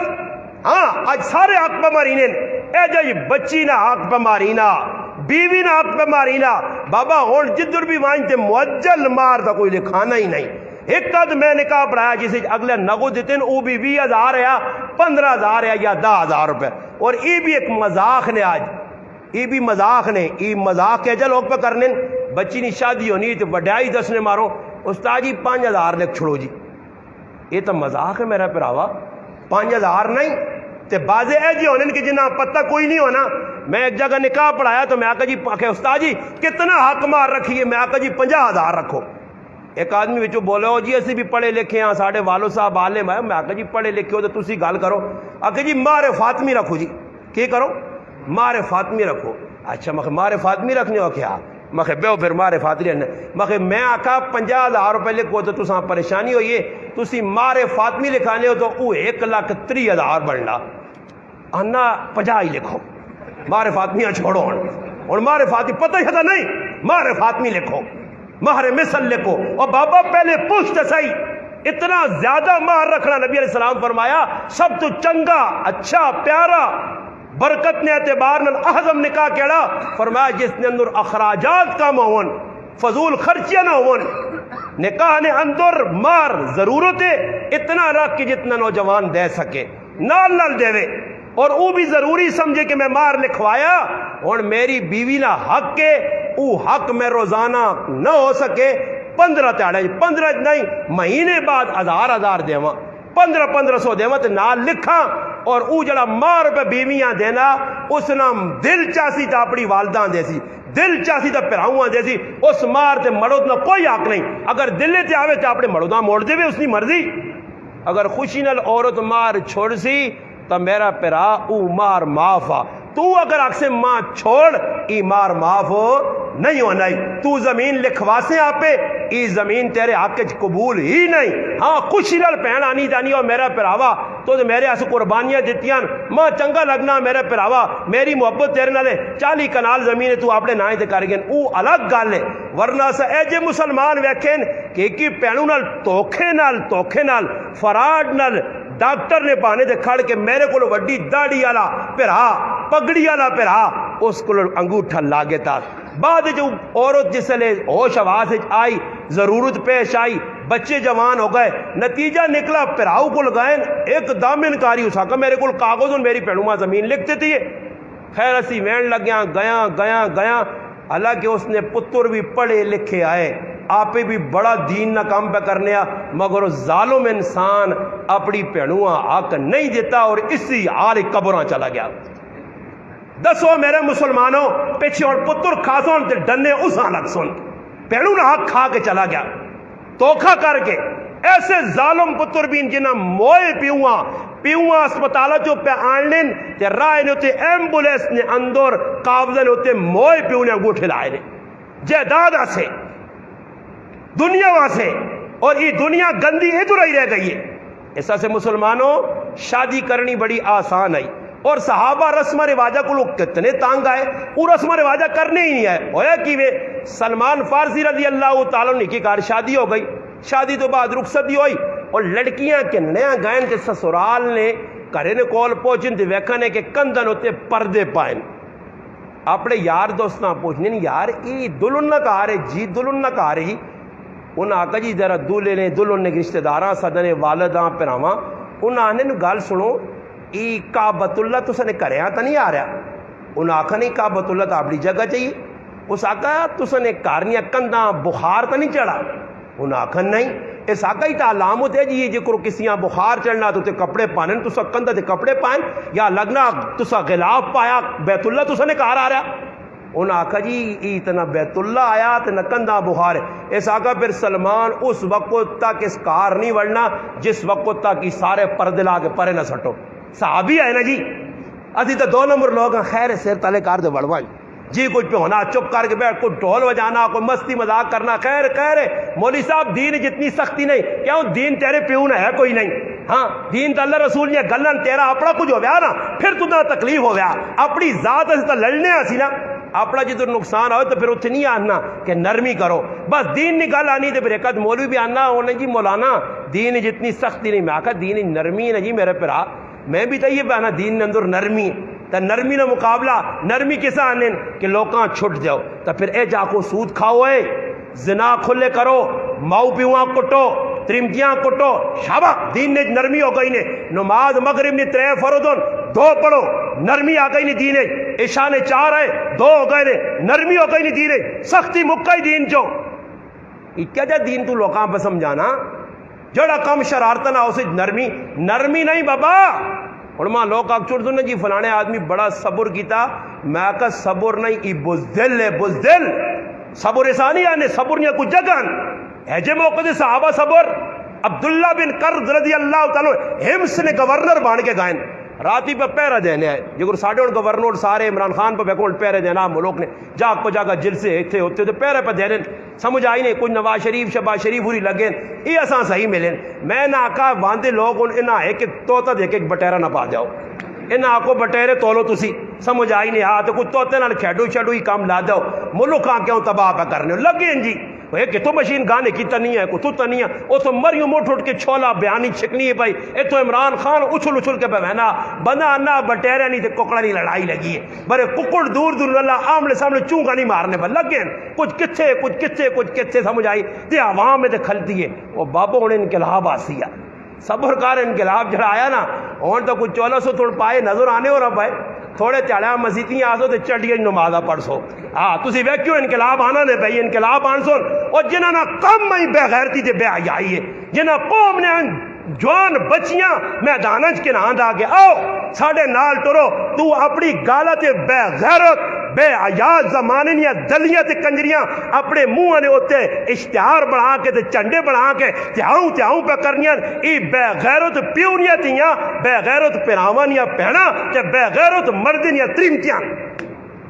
ہاں آج سارے حق پہ مارینے اے جا یہ بچی نہ حق پہ مارینا بیوی نہ حق پہ مارینا بابا ہون جدر بھی مانتے معجل مار تھا کوئی لکھانا ہی نہیں. ایک قد میں نکاح پڑھایا جسے اگلے نگو دیتے ہیں او بھی 20,000 ہے 15,000 ہے یا 10,000 روپے اور یہ بھی ایک مذاق نے آج یہ بھی مذاق نے یہ مذاق کے لوگ پہ کرنے بچی نی شادی ہونی تو وڈائی دسنے مارو استاد جی 5,000 لکھ چھوڑو جی یہ تو مذاق ہے میرا پراوا 5,000 نہیں تے بازے اے جی ہونے کہ جنہ پتہ کوئی نہیں ہونا. میں ایک جگہ نکاح پڑھایا تو میں آقا جی استاد جی کتنا حق مار رکھیے میں آقا جی 50,000 رکھو ایک آدمی بچوں بولے ہو جی اسی بھی پڑھے لکھے ہیں ساڑھے والو صاحب عالم ہے. میں آکھا جی پڑھے لکھے ہو تو تسی گل کرو. آکھا جی مار فاطمی رکھو. جی کی کرو؟ مار فاطمی رکھو. اچھا مار فاطمی رکھنے ہو کیا؟ بیو پھر مار فاطمی رکھنے. میں آکھا 50,000 روپے لکھو تو تساں پریشانی ہوئی ہے, تسی مار فاطمی لکھانے ہو تو وہ 1,30,000 بننا. آنا 50 ہی لکھو, مار فاطمیاں چھوڑو. اور مار فاطمی پتہ ہی تھا نہیں, مار فاطمی لکھو, مہر مثل لکھو. اور بابا پہلے پوچھتے صحیح, اتنا زیادہ مہر رکھنا نبی علیہ السلام فرمایا سب تو چنگا اچھا پیارا برکت نے اعتبار نال اعظم نکاح کیڑا؟ فرمایا جس نے اندر اخراجات کم ہون, فضول خرچیاں نہ ہون. نکاح نے اندر مار ضرورت ہے اتنا رکھ کے جتنا نوجوان دے سکے, نال نال دے وے. اور وہ بھی ضروری سمجھے کہ میں مار لکھوایا اور میری بیوی نہ حق کے او حق میں روزانہ نہ ہو سکے 15 تیاڑے, 15 نہیں مہینے بعد 1,000 دیواں, 1500 دیواں تے نال لکھاں. اور او جڑا مار پہ بیویاں دینا اس نام دل چاسی تا اپنی والداں دے سی, دل چاسی تا پراؤں دے سی. اس مار تے مڑود نہ کوئی حق نہیں. اگر دلے تے آوے تے اپنے مڑوداں موڑ دے اس کی مرضی. اگر خوشی نال عورت مار چھوڑ سی تو میرا پیرا او مار معاف آ. تو اگر اکسے ماں چھوڑ ای مار معاف نہیں ہونا ہی. تو زمین لکھوا سے آپے ای زمین تیرے حق قبول ہی نہیں. ہاں خوشی نال پہن آنی جانی اور میرا پیراوا تو میرے ایسے قربانیاں دیتیاں ماں چنگا لگنا میرے پیراوا میری محبت تیرے نالے 40 کنال زمین تو اپنے نائیں تے کر گئے او الگ گل ہے. ورنہ سے اے جے مسلمان ویکھیں کہ کی پہنوں نال توکھے نال فراڈ نال ڈاکٹر نے بہانے دے کھڑ کے میرے کو وڈی داڑھی والا پھرا پگڑی والا پھرا اس کو انگوٹھا لاگے تا. بعد جو عورت جس لے ہوش آواز آئی ضرورت پیش آئی بچے جوان ہو گئے نتیجہ نکلا پھراؤ کو لگائیں ایک دم انکاری اس کا میرے کو کاغذ میری پہنوما زمین لکھتے تھی. خیر اسی وین لگیاں گیا حالانکہ اس نے پتر بھی پڑھے لکھے آئے آپ بھی بڑا دین نہ کام پہ کرنے مگر ظالم انسان اپنی پہنواں حق نہیں دیتا اور اسی حال قبراں چلا گیا. دسو میرے مسلمانوں پیچھے اور پتر کھاسوں تے ڈنے اس الگ سن پہنوں نہ حق کھا کے چلا گیا توکھا کر کے. ایسے ظالم پتر بھی جنہ موئے پیواں اسپتالہ جو پہ آنلین تے رائے نے ہوتے ایمبولیس نے اندر قابضہ نے ہوتے موئے پیوں نے انگوٹھے لائے نے جائیداد سے دنیا وہاں سے. اور یہ دنیا گندی ادھر ہی رہ گئی ہے. ایسا سے مسلمانوں شادی کرنی بڑی آسان ہے اور صحابہ رسم رواجہ کو لوگ کتنے تانگ آئے وہ رسم رواجہ کرنے ہی نہیں آئے. ہویا کہ وہ سلمان فارسی رضی اللہ تعالیٰ نے کی کار شادی ہو گئی. شادی تو بعد رخصتی ہوئی اور لڑکیاں کے نیا گائن کے سسرال نے کرے نے کول پہنچن تے ویکھنے کے کندن ہوتے پردے پائن. اپنے یار دوست نہ پوچھنے یار ای دلہن نہ کہا رہے جی دلہن نہ کہا رہی. انہاں آکھا جی ذرا دولے نے دلہن نے رشتہ داراں سدنے والداں پراواں. انہاں آنے گل سنو ای کعبۃ اللہ تو سنے کریاں تا نہیں آ رہا. انہاں آکھا نہیں کعبۃ اللہ تو اپنی جگہ چاہیے. اس آکھا تو سنے کارنیاں کنداں بخار تا نہیں چڑھا. انہاں آکھا نہیں. اس آکھا ہی تا علامت ہے جی جکر کسیاں بخار چڑھنا تو تے کپڑے پہنن تو سا کندہ تے کپڑے پہن یا لگنا تو سا غلاف پایا بیت اللہ تو سنے کار آ رہا. انہاں آکھا جی اتنا بیت اللہ آیا تے نہ کندہ بخار ہے. اس آکھا پھر سلمان اس وقت تک اس کار نہیں وڑنا جس وقت تک یہ سارے پردے لا کے پرے نہ سٹو. صحابی آئے نا جی ابھی تو 2 نمبر لوگ ہیں خیر سیر تلے کار دے بڑھوائیں جی کچھ پہ ہونا چپ کر کے بیٹھ کوئی ڈھول بجانا کوئی مستی مذاق کرنا خیر مولوی صاحب دین جتنی سختی نہیں کیوں دین تیرے پیون ہے کوئی نہیں. ہاں دین تو اللہ رسول یہ گلن تیرا اپنا کچھ ہو گیا نا پھر تجھے تکلیف ہو گیا اپنی ذات سے لڑنے آسی نا اپنا جدھر نقصان ہوئے تو پھر اتنے نہیں آنا کہ نرمی کرو بس دین نہیں گل آنی تو پھر ایک مولوی بھی آنا ہونا جی مولانا دین جتنی سختی نہیں. میں آکھا دین نرمی ہے نا جی میرے پرا میں بھی تو یہ پہنا دین اندر نرمی تا نرمی نہ مقابلہ نرمی کسا آنے کہ لوکاں چھٹ جاؤ تا پھر اے جا کو سود کھاؤ ہے زنا کھلے کرو ماؤ پیواں کٹو ترمجیاں کٹو شابہ دین نے نرمی ہو گئی نے. نماز مغرب نے 3 فرضن 2 پڑھو نرمی آ گئی نے دین. عشاء نے 4 ہے 2 ہو گئے نے نرمی ہو گئی نے دین. سختی مکئی دین چو یہ کیا جا دین تو لوکاں پہ سمجھانا جڑا کم شرارتنا اسے نرمی نہیں بابا. علماء لوگ آگ چھوڑ دو نا جی فلانے آدمی بڑا صبر کیتا. میں کہا صبر نہیں ای بزدل ہے بزدل. صبر ایسا نہیں آنے صبر نہیں کچھ جگہ ایجے موقع دے صحابہ صبر عبداللہ بن قرض رضی اللہ تعالیٰ ہمس نے گورنر بان کے گائن راتی پہ پہرہ دینے آئے جگر ساڑھے ان گورنر سارے عمران خان پہ بیکول پہرہ دینا ملوک نے جاگ کو جاگا جلسے اتھے ہوتے تو پہرہ پہ دینے سمجھ آئی نہیں کچھ نواز شریف شباز شریف ہوری لگیں یہ اساں صحیح ملیں میں نہ آکا واندے لوگ انہاں ایک توتا دیکھ ایک بٹیرہ نہ پا جاؤ انہاں آکو بٹیرے تولو تسی سمجھ آئی نہیں ہاں تو کچھ توتے نال کھیڈو شیڈو ہی کام لا دو ملک آن کیوں تباہ پہ کرنے لگیں جی وہ کہ تو مشین گانے کی تنی ہے کوئی تو تنی ہے وہ تو مریوں موٹ اٹھ کے چھولا بیانی چھکنی ہے بھائی اے تو عمران خان اچھل اچھل کے بہنا بندہ انا بٹیرے نہیں تے ککڑا نہیں لڑائی لگی ہے برے ککڑ دور دور اللہ آمنے سامنے چونگا نہیں مارنے پر لگیں کچھ کچھے سمجھ آئی تے عوام میں تے کھلتی ہے وہ بابو انہیں انقلاب آسی ہے صبر کار انقلاب جڑا آیا نا اور تو کچھ 1400 تھوڑ پائے نظر آنے ہو رہا بھائی تھوڑے تیڑا مسیتیں آسو تے چڑھیے نمازہ پڑھ سو ہاں تسی ویکھیو انقلاب آنا نے پہی انقلاب آن سو اور جنہاں نا کم میں بے غیرتی تے بے حیائی ہے جنہاں قوم نے جوان بچیاں میدانج کے نام آ کے آؤ ساڑھے نال ٹرو تو اپنی گالت بے غیرت بے حیات زمانے یا دلیاں تے کنجریاں اپنے منہ نے ہوتے اشتہار بنا کے تے چنڈے بنا کے تیاؤں پہ کرنیاں ای بے غیرت پیونیاں تیاں بے غیرت پیراوانیاں پہنا تے بے غیرت مردنیاں تریمتیاں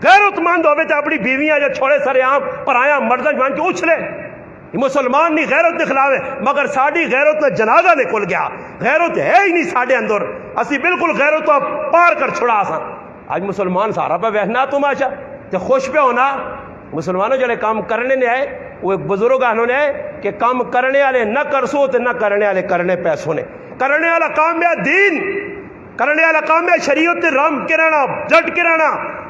غیرت مند ہوئے تے اپنی بیویاں جو چھوڑے سارے عام پر آیا مردن جوان کے اچھلے مسلمان نہیں غیرت دکھلاوے مگر ساڑی غیرت نے جنازہ نکل گیا غیرت ہے ہی نہیں ساڑے اندر اسی بالکل غیرت تو پار کر چھڑا سا آج مسلمان سارا پہ بیٹھنا تماشا تے خوش پہ ہونا مسلمانوں جڑے کام کرنے نے آئے وہ ایک بزرگ آنوں نے آئے کہ کام کرنے والے نہ کرسو تے نہ کرنے والے کرنے پیسوں نے کرنے والا کام ہے دین کرنے والا کام ہے شریعت رام کے رہنا جٹ کے رہنا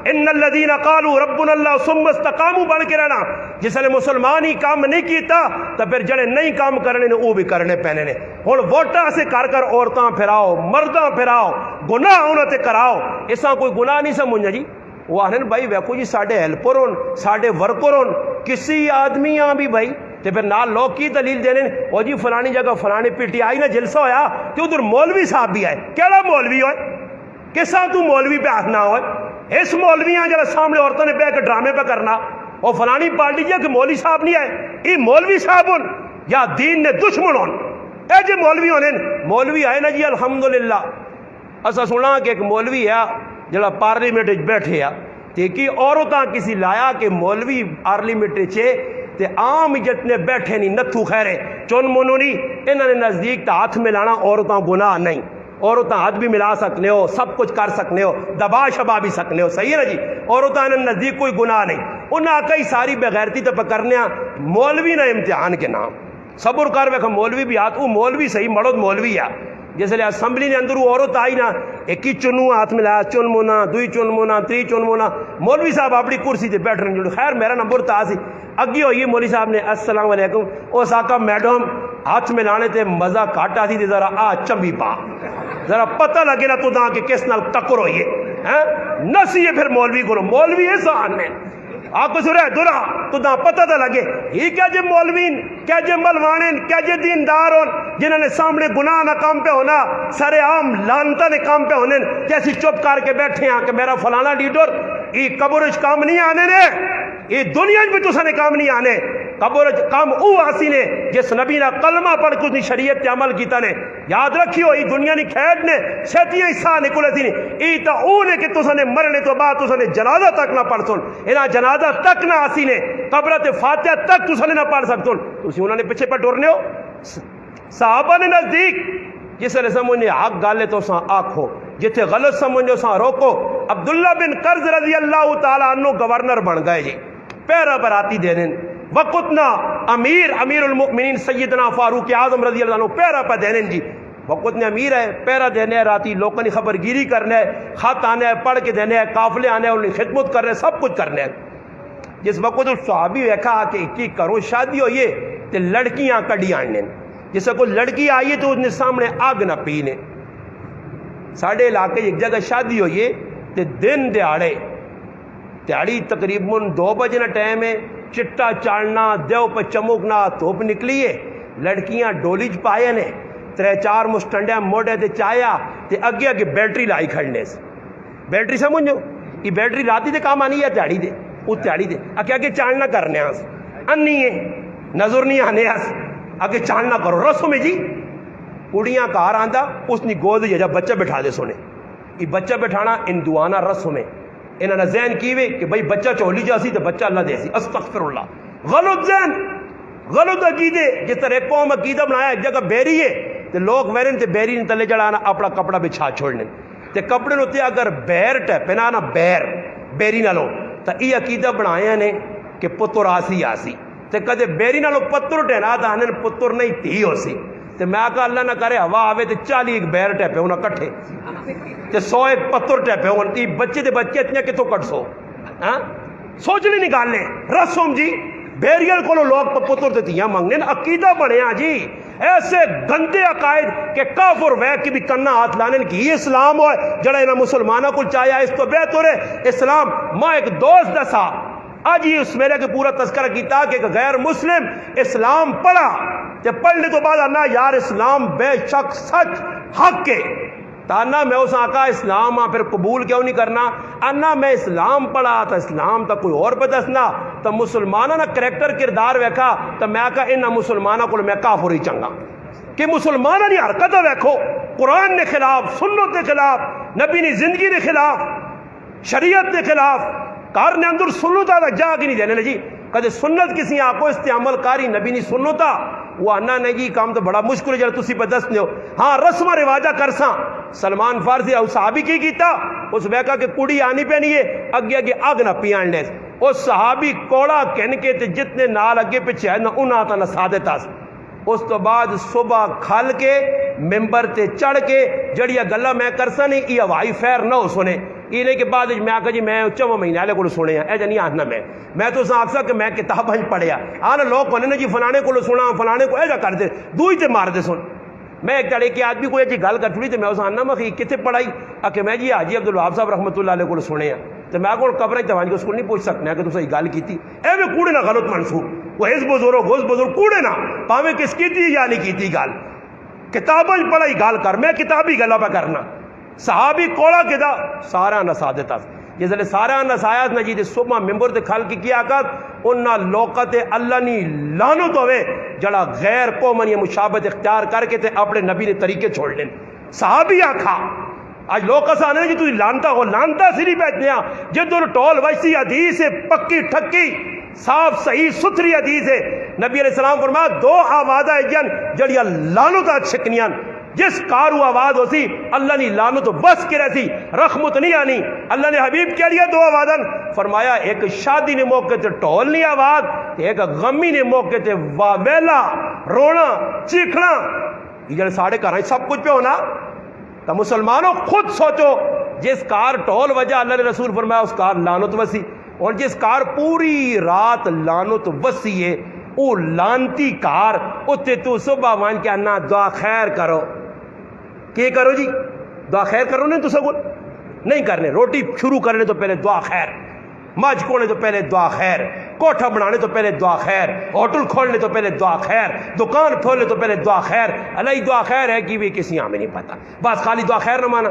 ان الذین قالوا ربنا اللہ ثم استقاموا بن کے رہنا جس نے مسلمان ہی کام نہیں کیتا تو پھر جڑے نہیں کام کرنے نے وہ بھی کرنے پینے نے ہن ووٹاں سے کر عورتاں پھراؤ مرداں پھراؤ گناہ انہاں تے کراؤ اساں کوئی گناہ نہیں سمجھنا جی وہ آہن بھائی ویکھو جی ساڈے ہیلپر ہون ساڈے ورکر ہون کسی آدمی آ بھی بھائی تے پھر نال لوگ کی دلیل دینے او جی فلانی جگہ فلانی پٹی آئی نا جلسہ ہویا تے ادھر مولوی صاحب بھی آئے کیڑا مولوی ہوئے کسا تو مولوی پہ آخنا ہوئے اس مولویاں جڑا سامنے عورتوں نے بیٹھ کے ڈرامے پہ کرنا اور فلانی پارٹی جی کہ مولوی صاحب نہیں آئے یہ مولوی صاحب ہون یا دین نے دشمن ہون اے جی مولوی ہونے مولوی آئے نا جی الحمدللہ اسا سنا کہ ایک مولوی ہے جڑا پارلیمنٹ بیٹھے تے کی عورتاں کسی لایا کہ مولوی پارلیمنٹ چے تے عام جتنے بیٹھے نہیں نتھو خیرے چون منو نہیں انہوں نے نزدیک تا ہاتھ ملانا عورتاں گناہ نہیں عورتاں ہاتھ بھی ملا سکنے ہو سب کچھ کر سکنے ہو دبا شبا بھی سکنے ہو صحیح ہے نا جی عورتاں انہوں نے نزدیک کوئی گناہ نہیں انہاں کئی ساری بغیرتی تو پکرنے مولوی نہ امتحان کے نام صبر کر ویکھا مولوی بھی ہاتھ وہ مولوی صحیح مرد مولوی ہے جیسے لئے اسمبلی نے اندر وہ عورت آئی نا ایک ہی چنو ہاتھ ملایا چن مونا دوئی چن مونا تری چن مونا مولوی صاحب اپنی کرسی تے بیٹھ رہے ہیں خیر میرا نمبر تا سی اگی ہوئی مولوی صاحب نے السلام علیکم او ساکا میڈم ہاتھ ملانے تے مزہ کاٹا سی تے ذرا آ چمبی پا ذرا پتہ لگے نا تو دا کہ کس نال ٹکر ہوئی ہے نسی ہے پھر مولوی کو مولوی احسان نے آپ کو سورہ درہ تو دا پتہ تھا لگے ہی کیا جے مولوین کیا جے ملوانین کیا جے دیندار ہون جنہوں نے سامنے گناہ نہ کام پہ ہونا سارے عام لانتا نے کام پہ ہونے کیسی چپ کر کے بیٹھے ہیں کہ میرا فلانا لیڈر یہ قبرش کام نہیں آنے نے یہ دنیا میں تو سنے کام نہیں آنے قبرج کام او آسی نے جس نبی نہ کلمہ پڑھ کچھ نہیں شریعت تے عمل کیتا نے یاد رکھیو یہ دنیا نہیں کھیڑ نے سیتیاں حصہ نکلے تھی نہیں یہ تا او نے کہ تو سنے مرنے تو بعد تو سنے جنازہ تک نہ پڑھ سن انہاں جنازہ تک نہ آسی نے قبرت فاتحہ تک تو سنے نہ پڑھ سکتون تو اسی انہوں نے پیچھے پر ڈورنے ہو صحابہ نے نزدیک جس نے سمجھنے حق گالے تو ساں آنکھو جتھے غلط سمجھنے ساں روکو عبداللہ بن قرض رضی اللہ تعالیٰ عنہ گورنر بن گئے جی پیرا براتی دینے وقتنا امیر المؤمنین سیدنا فاروق اعظم رضی اللہ عنہ پیرا پہ دینے جی وقت نے امیر ہے پیرا دینے ہے راتی لوگوں نے خبر گیری کرنے ہے خط آنے ہے پڑھ کے دینے ہے قافلے آنے ہیں انہیں خدمت کرنے سب کچھ کرنے ہے جس وقت اس صحابی دیکھا کہ کی کرو شادی ہوئیے تو لڑکیاں کڑی آنے جس سے کوئی لڑکی آئیے تو اس نے سامنے آگ نہ پینے ساڑھے علاقے ایک جگہ شادی ہوئیے تو دن دیہڑی تقریباً 2 بجے نہ ٹائم ہے چٹا چاڑنا دیو پہ چمکنا دھوپ نکلیے لڑکیاں ڈولیج پائے نے 3-4 مستنڈیاں موڑے تے چایا تے اگے بیٹری لائی کھڑنے سے بیٹری سمجھو یہ بیٹری راتی دے کام آنی ہے تیاڑی دے وہ تیاڑی دے اگے چاڑنا کرنے آس انی ہے نظر نہیں آنے اگے چان نہ کرو رسوں میں جی کڑیاں کار آندا اس نے گود جا بچہ بٹھا دے سونے یہ بچہ بٹھانا ان دعانا رسوں میں انہوں نے ذہن کیوے کہ بھائی بچہ چولی جا سی تو بچہ اللہ دے سی استغفر اللہ غلط ذہن غلط عقیدے جس طرح ایک قوم عقیدہ بنایا ایک جگہ بیری ہے تو لوگ ویرن تے بیری نے تلے جڑانا اپنا کپڑا بچھا چھوڑنے تے کپڑے نو تے اگر بیر ٹیپے نا بیر بیری نالوں تو یہ عقیدہ بنایا نے کہ پتر آسی آسی تے کدے بیری نالوں پتر ٹینا تو آنے پتر نہیں تھی ہو سی تے میں آکا اللہ نہ کرے ہوا آوے تے 40 ایک بیر ٹیپے ہونا کٹھے تے 100 ایک پتر ٹیپے ہونا تی بچے دے بچے اتنے کتوں کٹ سو سوچنے نکالنے رسوم جی بیریل کو لوگ پتر تے تیاں مانگنے عقیدہ بنے جی ایسے گندے عقائد کہ کافر وے کی بھی کنا ہاتھ لانے کی یہ اسلام ہوئے جڑا انہاں مسلمانوں کو چاہیا اس تو بہتر ہے اسلام ماں ایک دوست دسا آج یہ اس میرے کے پورا تذکرہ کیتا کہ غیر مسلم اسلام پڑھا کہ پڑھنے تو بعد انا یار اسلام بے شک سچ حق کے تانا میں اس آقا اسلام پھر قبول کیوں نہیں کرنا انا میں اسلام پڑھا تو اسلام تا کوئی اور پہ دسنا تو مسلمانہ نہ کریکٹر کردار ویکھا تو میں آقا انہا مسلمانہ کو میں کافر ہی چنگا کہ مسلمانہ نہیں حرکت ویکھو قرآن نے خلاف سنت نے خلاف نبی نے زندگی نے خلاف شریعت نے خلاف کار نے اندر سنتا تھا جا کے نہیں دینے لے جی کدے سنت کسی آنکھوں استعمال کاری نبی نہیں سنتا وہ آنا نہیں جی کام تو بڑا مشکل ہے جب تسی پہ دست نہیں ہو ہاں رسم رواجہ کرساں سلمان فارسی او صحابی کی کیتا اس بیکا کہ کڑی آنی پہ نہیں ہے اگے اگے آگ نہ پیان لے اس صحابی کوڑا کہن کے تے جتنے نال اگے پیچھے ہے نہ انہاں آتا نہ سادتا اس تو بعد صبح کھل کے ممبر تے چڑھ کے جڑیا گلا میں کرسا نہیں یہ ہوائی فیر نہ ہو سنے یہ نہیں کہ بعد میں آکا جی میں 4 مہینے والے کو سنے ہیں ایجا نہیں آنا میں تو اس آکسا کہ میں کتاب ہنج پڑھیا آنا لوگ کہنے نا جی فلانے کو سنا فلانے کو ایجا کر دے دوئی تے مار دے سن میں ایک تڑے کہ آدمی کوئی جی گل کر چھوڑی تو میں اس آنا میں کتنے پڑھائی کہ میں جی حاجی عبدالوہاب صاحب رحمۃ اللہ علیہ کو سنے ہیں تو میں کو قبر تمہیں کو سکول نہیں پوچھ سکنا کہ تو صحیح گل کی اے میں کوڑے نہ غلط منسوخ وہ اس بزرگ اس بزرگ کوڑے نہ پاویں کس کی تھی یا نہیں کی تھی گل کتابیں پڑھائی گل کر میں کتابی گلا پہ کرنا صحابی کوڑا کدا سارا نسادتا جس لئے سارا نسایات نہ جی صبح ممبر دے کھل کی کیا کر انہا لوقت اللہ نی لانت ہوئے جڑا غیر کو منی مشابت اختیار کر کے تے اپنے نبی نے طریقے چھوڑ لیں صحابی آکھا آج لوگ کسا نہیں جی تو لانتا ہو لانتا سری بیٹھنے جدر ٹول ویسی حدیث ہے پکی ٹھکی صاف صحیح ستھری حدیث ہے نبی علیہ السلام فرمایا 2 آوازہ ایجن جڑیا لانتا چھکنیاں جس کارو آواز ہو سی اللہ نے لانت بس کے رہتی رحمت نہیں آنی اللہ نے حبیب کیا لیا 2 آوازن فرمایا ایک شادی نے موقع تے ٹول نہیں آواز ایک غمی نے موقع تے واویلا رونا چیکھنا یہ جڑے ساڑھے کر سب کچھ پہ ہونا تو مسلمانوں خود سوچو جس کار ٹول وجہ اللہ نے رسول فرمایا اس کار لانت وسی اور جس کار پوری رات لانت وسی ہے او لانتی کار اتے تو صبح مان کے انا دعا خیر کرو کیا کرو جی دعا خیر کرو نہیں تو سگل نہیں کرنے روٹی شروع کرنے تو پہلے دعا خیر ماج کونے تو پہلے دعا خیر کوٹھا بنانے تو پہلے دعا خیر ہوٹل کھولنے تو پہلے دعا خیر دکان کھولنے تو پہلے دعا خیر اللہ دعا خیر ہے کہ بھی کسی ہمیں نہیں پتا بس خالی دعا خیر نہ مانا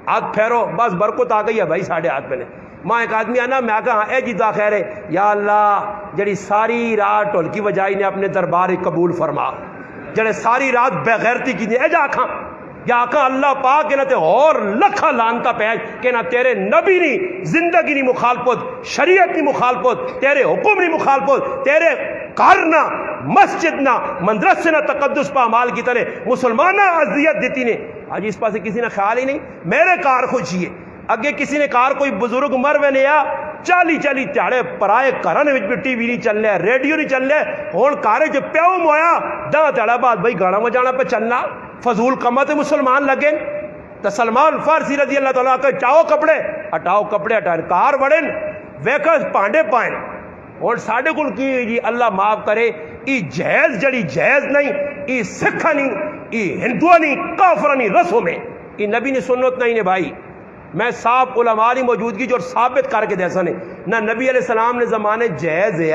ہاتھ پھیرو بس برکت آ گئی ہے بھائی ساڑھے ہاتھ میں نے ماں ایک آدمی آنا میں کہا اے جی دعا خیر ہے یا اللہ جڑی ساری رات ٹولکی وجائی نے اپنے دربار قبول فرما جڑے ساری رات بغیرتی کی اے جا آکھاں یا آقا اللہ پاک کے نہ تے اور لکھا لانتا پہ کہ نہ تیرے نبی نی زندگی نی مخالفت شریعت نی مخالفت تیرے حکم نی مخالفت تیرے کارنا مسجد نہ مدرسے نہ تقدس پہ عمال کی طرح مسلمانہ اذیت دیتی نے آج اس پاس کسی نے خیال ہی نہیں میرے کار خوشی ہے اگے کسی نے کار کوئی بزرگ مر وے نیا چالی تیاڑے پرائے گھراں وچ بھی ٹی وی نہیں چل رہا ریڈیو نہیں چل رہا ہن کارے جو پیو مویا دا تیاڑا بعد بھائی گانا بجانا پہ چلنا فضول کمت مسلمان لگے تو سلمان فارسی رضی اللہ تعالیٰ کہ چاہو کپڑے ہٹائیں کار وڑن ویکس پانڈے پائیں اور ساڑھے کل کی جی اللہ معاف کرے ای جہیز جڑی جہیز نہیں ای سکھا نہیں ای ہندوہ نہیں کافرہ نہیں رسوں میں ای نبی نے سنت نہیں نے بھائی میں صاحب علماء کی موجودگی جو ثابت کر کے دیسا نے نہ نبی علیہ السلام نے زمانے جہیز ہے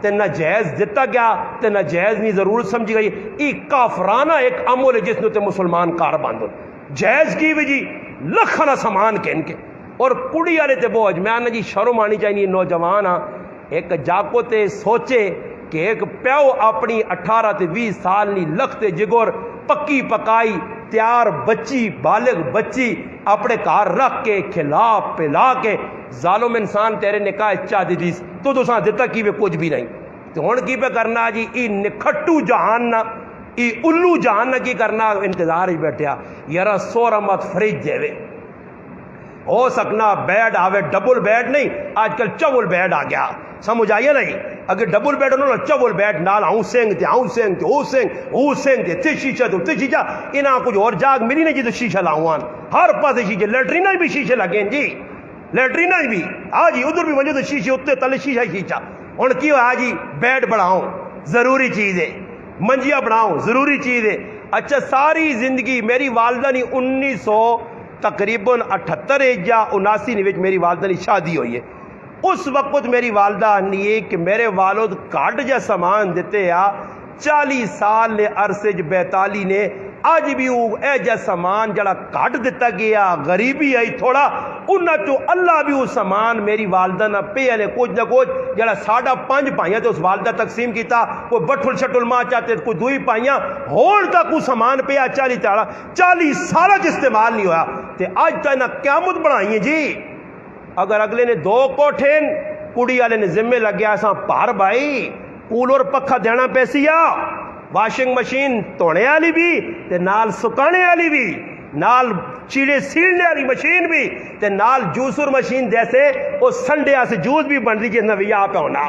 تے نہ جہیز دیتا گیا تے نہ جہیز نہیں ضرورت سمجھی گئی ای کافرانہ ایک عمل ہے جس نے تے مسلمان کار باندھو جہیز کی بھی جی لکھنا سامان کے ان کے اور کڑی والے تے بوجھ میں آنا جی شرم آنی چاہیے نوجوان ایک جاکو تے سوچے کہ ایک پیو اپنی 18 تے 20 سال نی لخت جگر پکی پکائی تیار بچی بالغ بچی اپنے گھر رکھ کے کھلا پلا کے ظالم انسان تیرے نکاح چاہ دی تو تساں دتا کی کچھ بھی نہیں تو ہن کی پہ کرنا جی ای نکھٹو جہان نہ ای الو جہان نہ کی کرنا انتظار ہی بیٹھیا یارا سورا مت فریج دے ہو سکنا بیڈ آوے ڈبل بیڈ نہیں آج کل چبل بیڈ آ گیا سمجھ آئیے نہیں اگر ڈبل بیڈ ہونا چبل بیڈ نال ہوں سینگ تے ہوں سینگ تے ہوں سینگ تے شیشہ تے شیشہ انہاں کچھ اور جاگ ملی نہیں جی تو شیشہ لاؤں ہر پاس شیشے لیٹرینہ بھی شیشے لگیں جی لیٹرینہ بھی ہاں جی ادھر بھی وجہ تو شیشے اتنے تلے شیشہ شیشہ ہوں کی ہوا جی بیڈ بڑھاؤں ضروری چیز ہے منجیاں بڑھاؤں ضروری چیز ہے اچھا ساری زندگی میری والدہ نے 1900 تقریباً 78 یا 79 میری والدہ کی شادی ہوئی ہے اس وقت میری والدہ نے کہ میرے والد کٹ جا سامان دیتے آ 40 سال نے عرصے بیتالی نے اج بھی اے جا سامان جڑا کٹ دیتا گیا غریبی آئی تھوڑا انہاں چو اللہ بھی وہ سامان میری والدہ نہ پہ نے کچھ نہ کچھ جڑا 5.5 پائیاں تو اس والدہ تقسیم کیتا کوئی بٹھل شٹل ماں چاہتے کوئی 2 پائیاں ہون تک وہ سامان پہ 40 سالہ استعمال نہیں ہوا تے آج تک نہ قیامت بنائی جی اگر اگلے نے 2 کوٹھین کڑی والے نے ذمے لگیا ایسا پار بھائی کولر پکھا دینا پیسی آ واشنگ مشین توڑنے والی بھی تے نال سکانے والی بھی نال چیڑے سیڑنے والی مشین بھی تے نال جوسر مشین جیسے وہ سنڈے سے جوس بھی بن رہی جس نویا پہ ہونا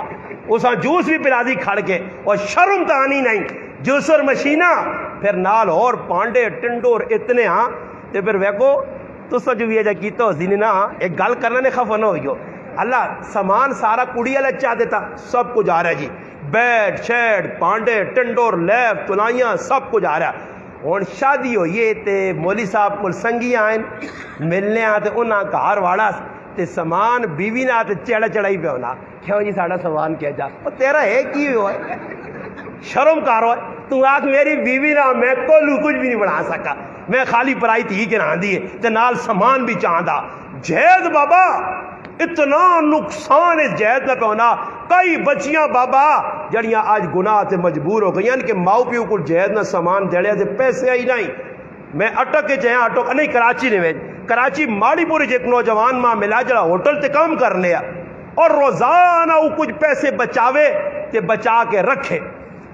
اس جوس بھی پلا دی کھڑ کے اور شرم تو آنی نہیں جوسر مشینہ پھر نال اور پانڈے ٹنڈور اتنے ہاں تے پھر ویکو تو سا جو بھی ایجا کیتا ہو زینی نا ایک گل کرنا نے خفا نہ ہوئی ہو اللہ سامان سارا کڑی والا چاہ دیتا سب کچھ آ رہا ہے جی بیڈ شیڈ پانڈے ٹنڈور لیب تلائیاں سب کچھ آ رہا ہے ہوں شادی ہوئی تے مولی صاحب کو سنگی آئیں ملنے آتے انہاں گھر واڑا تے سامان بیوی نے آتے چڑھا چڑھائی پہ ہونا کیوں جی ساڑا سامان کیا جا وہ تیرا ہے کی ہوا ہے شرم کارو ہے تو آگ میری بیوی نہ میں کولو کچھ بھی نہیں بنا سکا میں خالی پرائی تھی کہ نہ دیئے تے نال سامان بھی چاہتا جہد بابا اتنا نقصان اس جہد نہ پہنا کئی بچیاں بابا جڑیاں آج گناہ سے مجبور ہو گئی کہ ماؤ پیو کو جہد نہ سامان دے سے پیسے آئی نہیں میں اٹک کے چاہیں اٹک نہیں کراچی نے کراچی ماڑی پوری ایک نوجوان ماں ملا جڑا ہوٹل تے کام کر لیا اور روزانہ وہ کچھ پیسے بچاوے تے بچا کے رکھے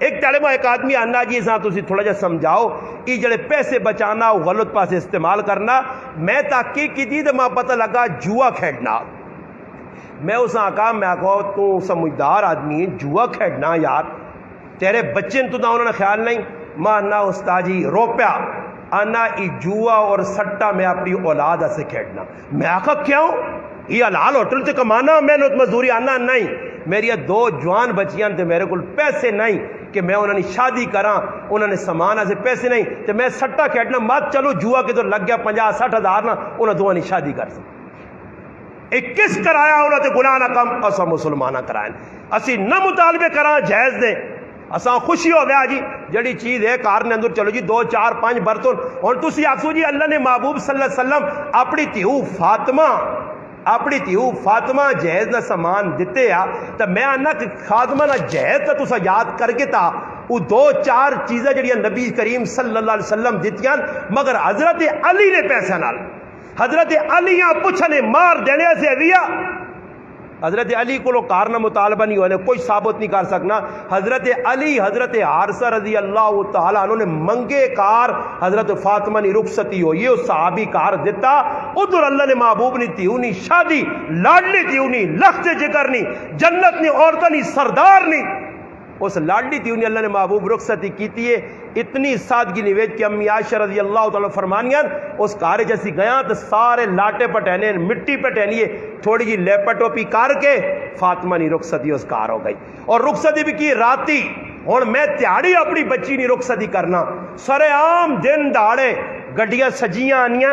ایک طالبہ ایک آدمی آنا جی ساں تسی تھوڑا جا سمجھاؤ یہ جڑے پیسے بچانا وہ غلط پاسے استعمال کرنا میں تحقیق کی تھی تو ماں پتہ لگا جوا کھیڑنا میں اس آقا میں آقا تو سمجھدار آدمی جوا کھیڑنا یار تیرے بچے تو انہوں نے خیال نہیں ماں نہ استاجی روپیا آنا ای جوا اور سٹا میں اپنی اولاد سے کھیڑنا میں آقا کیوں یہ حلال ہوٹل سے کمانا محنت مزدوری آنا نہیں میری 2 جوان بچیاں تے میرے کو پیسے نہیں کہ میں انہوں نے شادی کراں انہوں نے سامان سے پیسے نہیں تو میں سٹا کھیڑنا مت چلو جوا کے تو لگ گیا 50-60 ہزار نہ انہوں دونوں نے شادی کر سکتے ایک کس کرایا انہوں نے گناہ نہ کم اسا مسلمانہ کرائیں اسی نہ مطالبے کراں جائز دیں اساں خوشی ہو گیا جی جڑی چیز ہے کار نے اندر چلو جی 2 4 5 برتن اور تسی آکسو جی اللہ نے محبوب صلی اللہ علیہ وسلم اپنی تیو فاطمہ جہیز نہ سامان دیتے آ تو میں آنا کہ فاطمہ نہ جہیز تا تسا یاد کر کے تا وہ 2 4 چیزیں جڑیاں نبی کریم صلی اللہ علیہ وسلم دیتیاں مگر حضرت علی نے پیسے نال حضرت علیاں پوچھنے مار دینے سے اویا حضرت علی کو کار نہ مطالبہ نہیں ہونے کوئی ثابت نہیں کر سکنا حضرت علی حضرت حارثہ رضی اللہ تعالیٰ انہوں نے منگے کار حضرت فاطمہ نے رخصتی ہوئی اس صحابی کار دیتا ادھر اللہ نے محبوب نے تیونی شادی لاڈلی تیونی لخت جگر نہیں جنت نے عورتہ نہیں سردار نہیں اس لاڈلی تیونی اللہ نے محبوب رخصتی کیتی ہے اتنی سادگی نویج کہ امی عائشہ رضی اللہ تعالیٰ فرمانیاں اس کارے جیسی گیا تو سارے لاٹے پٹینے مٹی پٹینیے تھوڑی جی لیپٹو پی کار کے فاطمہ نہیں رخصتی اس کار ہو گئی اور رخصتی بھی کی راتی اور میں تیاڑی اپنی بچی نہیں رخصتی کرنا سر عام دن داڑے گڈیاں سجیاں آنیاں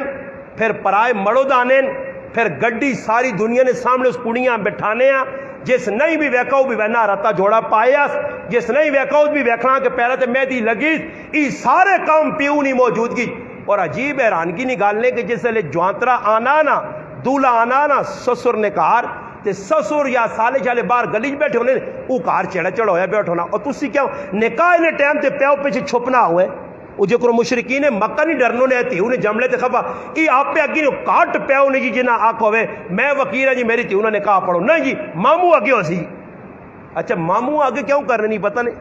پھر پرائے مڑو دانے پھر گڈی ساری دنیا نے سامنے اس کڑیاں بٹھانے ہیں جس نہیں بھی ویکاؤ بھی وینا رتا جوڑا پایا جس نہیں ویکاؤ بھی ویکھنا کہ پہلے تو مہدی لگی ای سارے کام پیو نہیں موجودگی اور عجیب حیرانگی نکالنے کہ جس لے جوانترا آنا نا دولا آنا نا سسر نے کار تے سسر یا سالے چالے باہر گلی بیٹھے ہونے وہ گھر چڑا چڑا ہویا بیٹھا ہونا اور تسی کیوں نکاح نے ٹائم تے پیو پیچھے چھپنا ہوئے وہ جو کرو مشرکین مکہ نہیں ڈرنو نے تھی انہیں جملے تے خبا یہ آپ پہ اگی کاٹ پیو نے جی جنہ آکھ ہوئے میں وکیل ہوں جی میری تھی انہوں نے کہا پڑھو نہیں جی ماموں آگے ہو سی اچھا ماموں آگے کیوں کرنے نہیں پتہ نہیں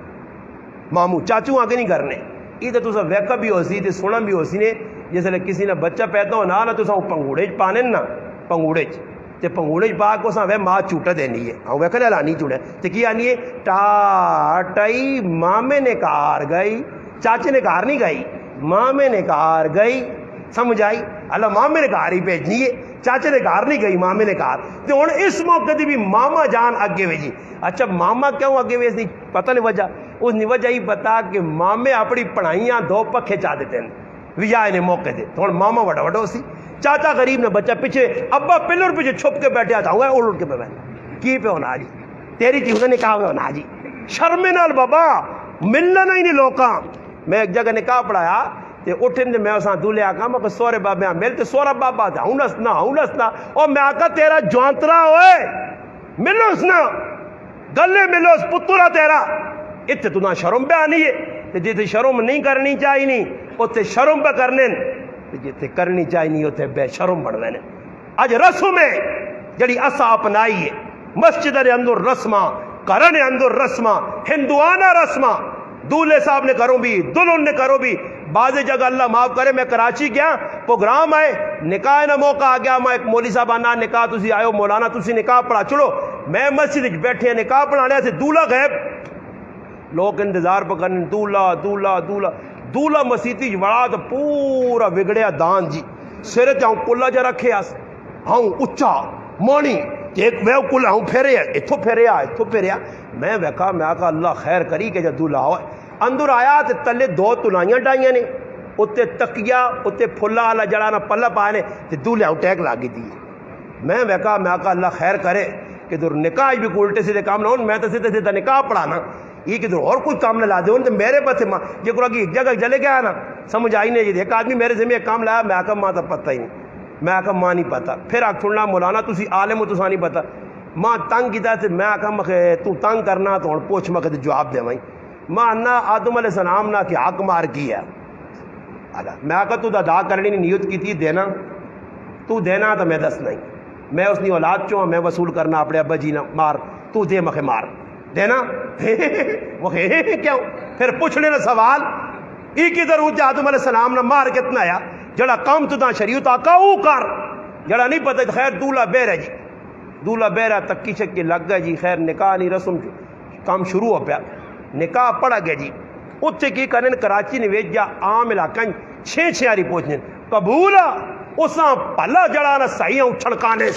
ماموں چاچو آگے نہیں کرنے یہ تو تسا ویکا بھی ہو سی تے سونا بھی ہو سی نے جس لئے کسی نے بچہ پیدا ہونا نا تسا پنگوڑے پانے نا پنگوڑے تے پنگوڑے پا کو سا وے ماں چوٹا دینی ہے ہاں ویکا نے لانی چوڑے تے کی آنی ہے ٹاٹائی مامے نے کار گئی چاچے نے کار نہیں گئی مامے نے کار گئی سمجھ آئی اللہ مامے نے کار ہی بھیجنی ہے چاچے نے کار نہیں گئی مامے نے کار تو ہوں اس موقع دی بھی ماما جان اگے ویجی اچھا ماما کیوں اگے ویجنی پتہ نہیں وجہ اس نے وجہ ہی بتا کہ مامے اپنی پڑھائیاں دو پکھے چاہ دیتے ہیں وجائے نے موقع دے تو ماما وڈا وڈا سی چاچا غریب نے بچہ پیچھے ابا پلر پیچھے چھپ کے بیٹھے آتا ہوا اڑ کے پہ بیٹھا کی پہ ہونا جی تیری تھی انہوں نے کہا ہونا جی شرمے نال بابا ملنا نہیں لوکاں میں ایک جگہ نکاح پڑھایا تے اٹھن دے میں اساں دولے آکا میں کہ سورے بابے مل تے سورا بابا تے ہوں نسنا اور میں آکا تیرا جوانترا ہوئے ملو اسنا گلے ملو اس پترا تیرا اتنے تو نہ شرم پہ آنی ہے تے جیتے شرم نہیں کرنی چاہی نہیں اتنے شرم پہ کرنے جیتے کرنی چاہی نہیں اتنے بے شرم بڑھ لینے آج رسم ہے جڑی اسا اپنائی ہے مسجد نے اندر رسمہ کرن اندر رسمہ ہندوانہ رسمہ دولے صاحب نے کروں بھی دلہن نے کروں بھی بعض جگہ اللہ معاف کرے میں کراچی گیا پروگرام آئے نکاح نہ موقع آ گیا میں ایک مولی صاحب آنا نکاح تسی آئے ہو مولانا تسی نکاح پڑھا چلو میں مسجد بیٹھے نکاح پڑھانے سے دولہ غیب لوگ انتظار پہ کرنے دولہ مسیتی بڑا تو پورا وگڑیا دان جی سرے تے ہوں کلا جا رکھے آس ہوں اچھا مانی ایک ویو کلا ہوں پھیریا میں ویکھا میں آکا اللہ خیر کری کہ جب دولہ ہوئے اندر آیا تے تلے دو تلائیاں ڈائیاں نے اتے تکیا اتے پھلا والا جڑانا پلا پانے تے دولے ہوں ٹیک لاگی دی میں ویکھا میں آکا اللہ خیر کرے کہ در نکاح بھی کوئی الٹے سیدھے کام نہ ہوں میں تو سیدھے نکاح پڑھانا یہ کہ در اور کوئی کام نہ لا دے تو میرے پاس یہ کو ایک جگہ چلے گیا نا سمجھ آئی نہیں ایک آدمی میرے ذمہ ایک کام لایا میں آکا ماں تو پتہ ہی نہیں میں آکا ماں نہیں پتا پھر آکھ سننا مولانا تسی عالم ہو تسا نہیں پتا ماں تنگ کیتا تے میں آکا مکھے تو تنگ کرنا تو ہوں پوچھ مکھے جواب دے وہیں ماں انا آدم علیہ السلام نا کہ حق مار کیا میں آکا تو دا کرنی نیت کی تھی دینا تو دینا تو میں دس نہیں میں اس نے اولاد چوں میں وصول کرنا اپنے ابا جی نا مار تو دے مکھے مار دینا وہ کیوں پھر پوچھ لینا سوال ای کی ضرورت آدم علیہ السلام نا مار کتنا آیا جڑا کام تو دا شریعت آکا او کر جڑا نہیں پتہ خیر دولہ بیر ہے جی دولہ بیرہ تکی شکی لگ گیا جی خیر نکاح نہیں رسم کام شروع ہو پیا نکاح پڑا گیا جی اتھے کی کرنے کراچی نے ویج جا عام علاقہ چھے آری پوچھنے قبولا اساں پہلا جڑانا صحیح ہوں چھڑکانے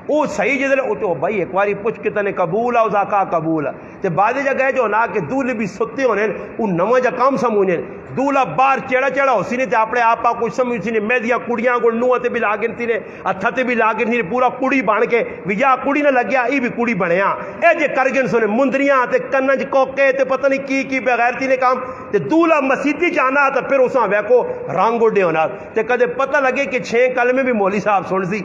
وہ صحیح جدلے او بھائی ایک واری پوچھ کے تنے قبولا اسا کا قبولا تے بعد جگہ جو نا کہ دولے بھی ستے ہونے وہ نواں جا کام سمونے دولہ بار چیڑا ہو سی نے تے اپنے آپا کوئی سمجھ سی نے میدیاں کڑیاں کو نوہ تے بھی لاگن تی نے اتھا تے بھی لاگن تی پورا کڑی بان کے ویا کڑی نہ لگیا ای بھی کڑی بنیا اے جے کرگن سنے مندریاں تے کنج کوکے تے پتہ نہیں کی بغیر تی نے کام تے دولہ مسیتی جانا تے پھر اساں ویکو رانگو ڈے ہونا تے کدے پتہ لگے کہ 6 کلمے بھی مولوی صاحب سن سی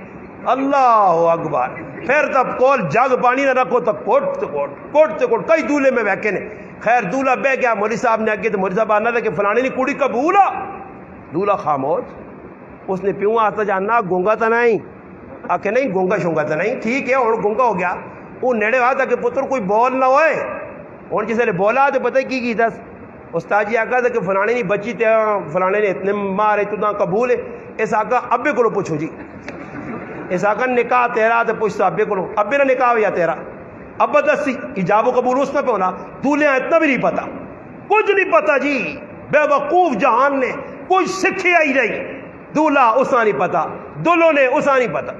اللہ اکبر پھر تب کول جگ پانی نہ رکھو تو کوٹ کئی دولے میں بیکے نے خیر دولہ بہ گیا مولوی صاحب نے آگے تو مولوی صاحب آنا تھا کہ فلانے نے کڑی قبول دولہ خاموش اس نے پیوں آتا جاننا گونگا تو نہیں آکے نہیں گونگا شونگا تو نہیں ٹھیک ہے اور گونگا ہو گیا وہ نیڑے ہوا تھا کہ پتر کوئی بول نہ ہوئے اور جسے نے بولا تو پتہ کی دس استاد جی آکا تھا کہ فلانے نہیں بچی تے فلانے نے اتنے مارے تو قبول ہے اس آکا ابے کو پوچھو جی اس آکا نکاح تیرا تو پوچھتا ابے کو ابے نہ نکاح ہو یا تیرا ابا دسی ایجاب و قبول اس پہ ہونا دولے اتنا بھی نہیں پتا کچھ نہیں پتا جی بے وقوف جہان نے کچھ سکھیا ہی نہیں دولہ اسا نہیں پتا دلوں نے اسا نہیں پتا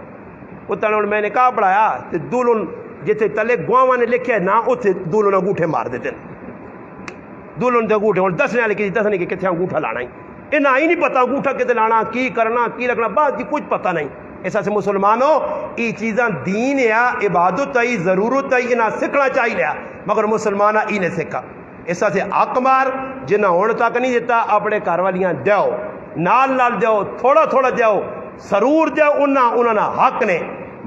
اتنا میں نے کہا پڑھایا تو دلوں جیسے تلے گواں نے لکھے نہ اتنے دلوں نے انگوٹھے مار دیتے دلوں نے انگوٹھے اور دسنے والے کی دسنے کہ کتنے انگوٹھا لانا ہی انہیں ہی نہیں پتا انگوٹھا کتنے لانا کی کرنا کی رکھنا بس جی کچھ پتا نہیں ایسا سے مسلمانوں یہ چیزاں دین یا عبادت ہے ضرورت ہے انہیں سکھنا چاہیے مگر مسلمانہ ہی نے سکھا ایسا سے حق مار جنہیں ہونے تک نہیں دیتا اپنے گھر والیاں دیو نال دیو تھوڑا دیو ضرور دیو انہاں حق نے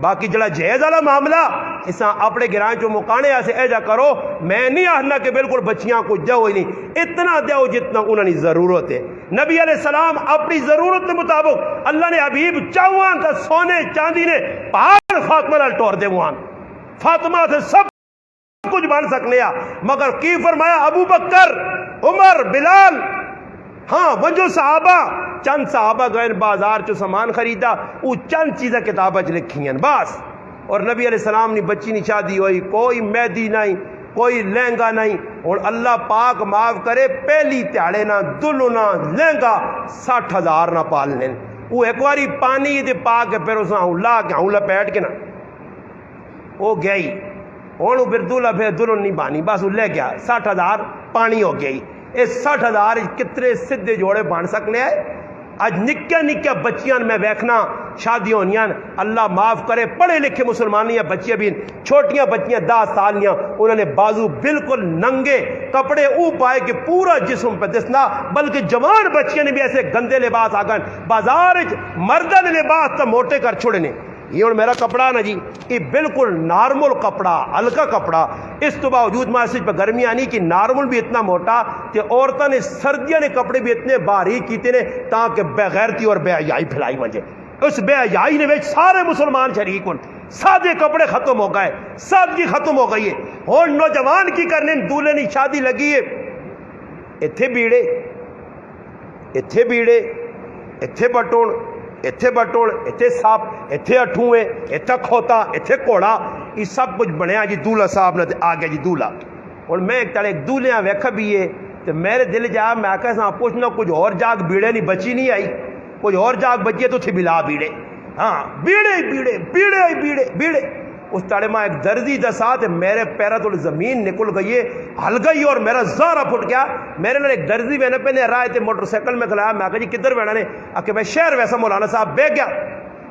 باقی جڑا جائز والا معاملہ اساں اپنے گراں چوں مکانے ایسے ایجا کرو. میں نہیں آخنا کہ بالکل بچیاں کو دیو ہی نہیں, اتنا دیو جتنا انہوں نے ضرورت ہے. نبی علیہ السلام اپنی ضرورت کے مطابق اللہ نے حبیب چاہوان تا سونے چاندی نے پہاڑ فاطمہ نال ٹور دے وہاں, فاطمہ سے سب کچھ بن سکنے آ, مگر کی فرمایا ابو بکر, عمر, بلال, ہاں وجو صحابہ, چند صحابہ گئے بازار چو سامان خریدا, وہ چند چیزیں کتابیں لکھی ہیں بس. اور نبی علیہ السلام نے بچی نہیں شادی ہوئی, کوئی مہدی نہیں, کوئی لہنگا نہیں. اور اللہ پاک معاف کرے پہلی تیاڑے نہ دلو نہ لہنگا 60,000 نہ پالنے. وہ ایک باری پانی دے پا کے پھر اس لا کے ہوں لپیٹ کے نا وہ گئی. ہوں پھر دلہا پھر دلہن نہیں بانی, بس وہ لے گیا 60,000 پانی ہو گئی. اس 60,000 کتنے سدھے جوڑے بن سکنے ہیں. اج نکیا نکیا بچیاں میں ویکھنا شادی ہونیاں, اللہ معاف کرے پڑھے لکھے مسلمانیاں بچیاں بھی, چھوٹیاں بچیاں 10 سالیاں, انہوں نے بازو بالکل ننگے کپڑے او پائے کہ پورا جسم پہ دسنا, بلکہ جوان بچیاں نے بھی ایسے گندے لباس آ گئے بازار مردن لباس تو موٹے کر چھوڑنے. یہ اور میرا کپڑا نا جی یہ بالکل نارمل کپڑا, ہلکا کپڑا. اس تو باوجود ماسج پہ گرمی آنی کہ نارمل بھی اتنا موٹا کہ عورتوں نے سردیاں نے کپڑے بھی اتنے باریک کیتے نے تاکہ بے غیرتی اور بے حیائی پھیلائی مجھے. اس بے حیائی نے وچ سارے مسلمان شریک ہوں, سادے کپڑے ختم ہو گئے, سادگی ختم ہو گئی ہے. اور نوجوان کی کرنے دولہے کی شادی لگی ہے, اتھے بیڑے, اتھے بیڑے, اتھے بٹون, اتھے بٹوڑ, اتھے ساپ, اتھے اٹھوئے, اتھے کھوتا, اتھے کوڑا, یہ سب کچھ بنیا جی دولہا صاحب نے آ گیا جی دولہا. اور میں ایک تڑے ایک دولہیاں ویکھا بھی ہے تو میرے دل جا میں آکھا ساں پوچھنا کچھ اور جاگ بیڑے نہیں بچی نہیں آئی, کچھ اور جاگ بچی تو تھی بلا بیڑے, ہاں بیڑے بیڑے بیڑے بیڑے بیڑے. اس تڑے میں ایک دردی دسا تو میرے پیرا تو زمین نکل گئی ہے, ہل گئی اور میرا زارہ پھٹ گیا. میرے لئے ایک درزی میں نے پہنے رائے تھے موٹر سیکل میں کھلایا, میں کہا جی کدھر بیٹھا نے, کہ میں شہر ویسا مولانا صاحب بے گیا.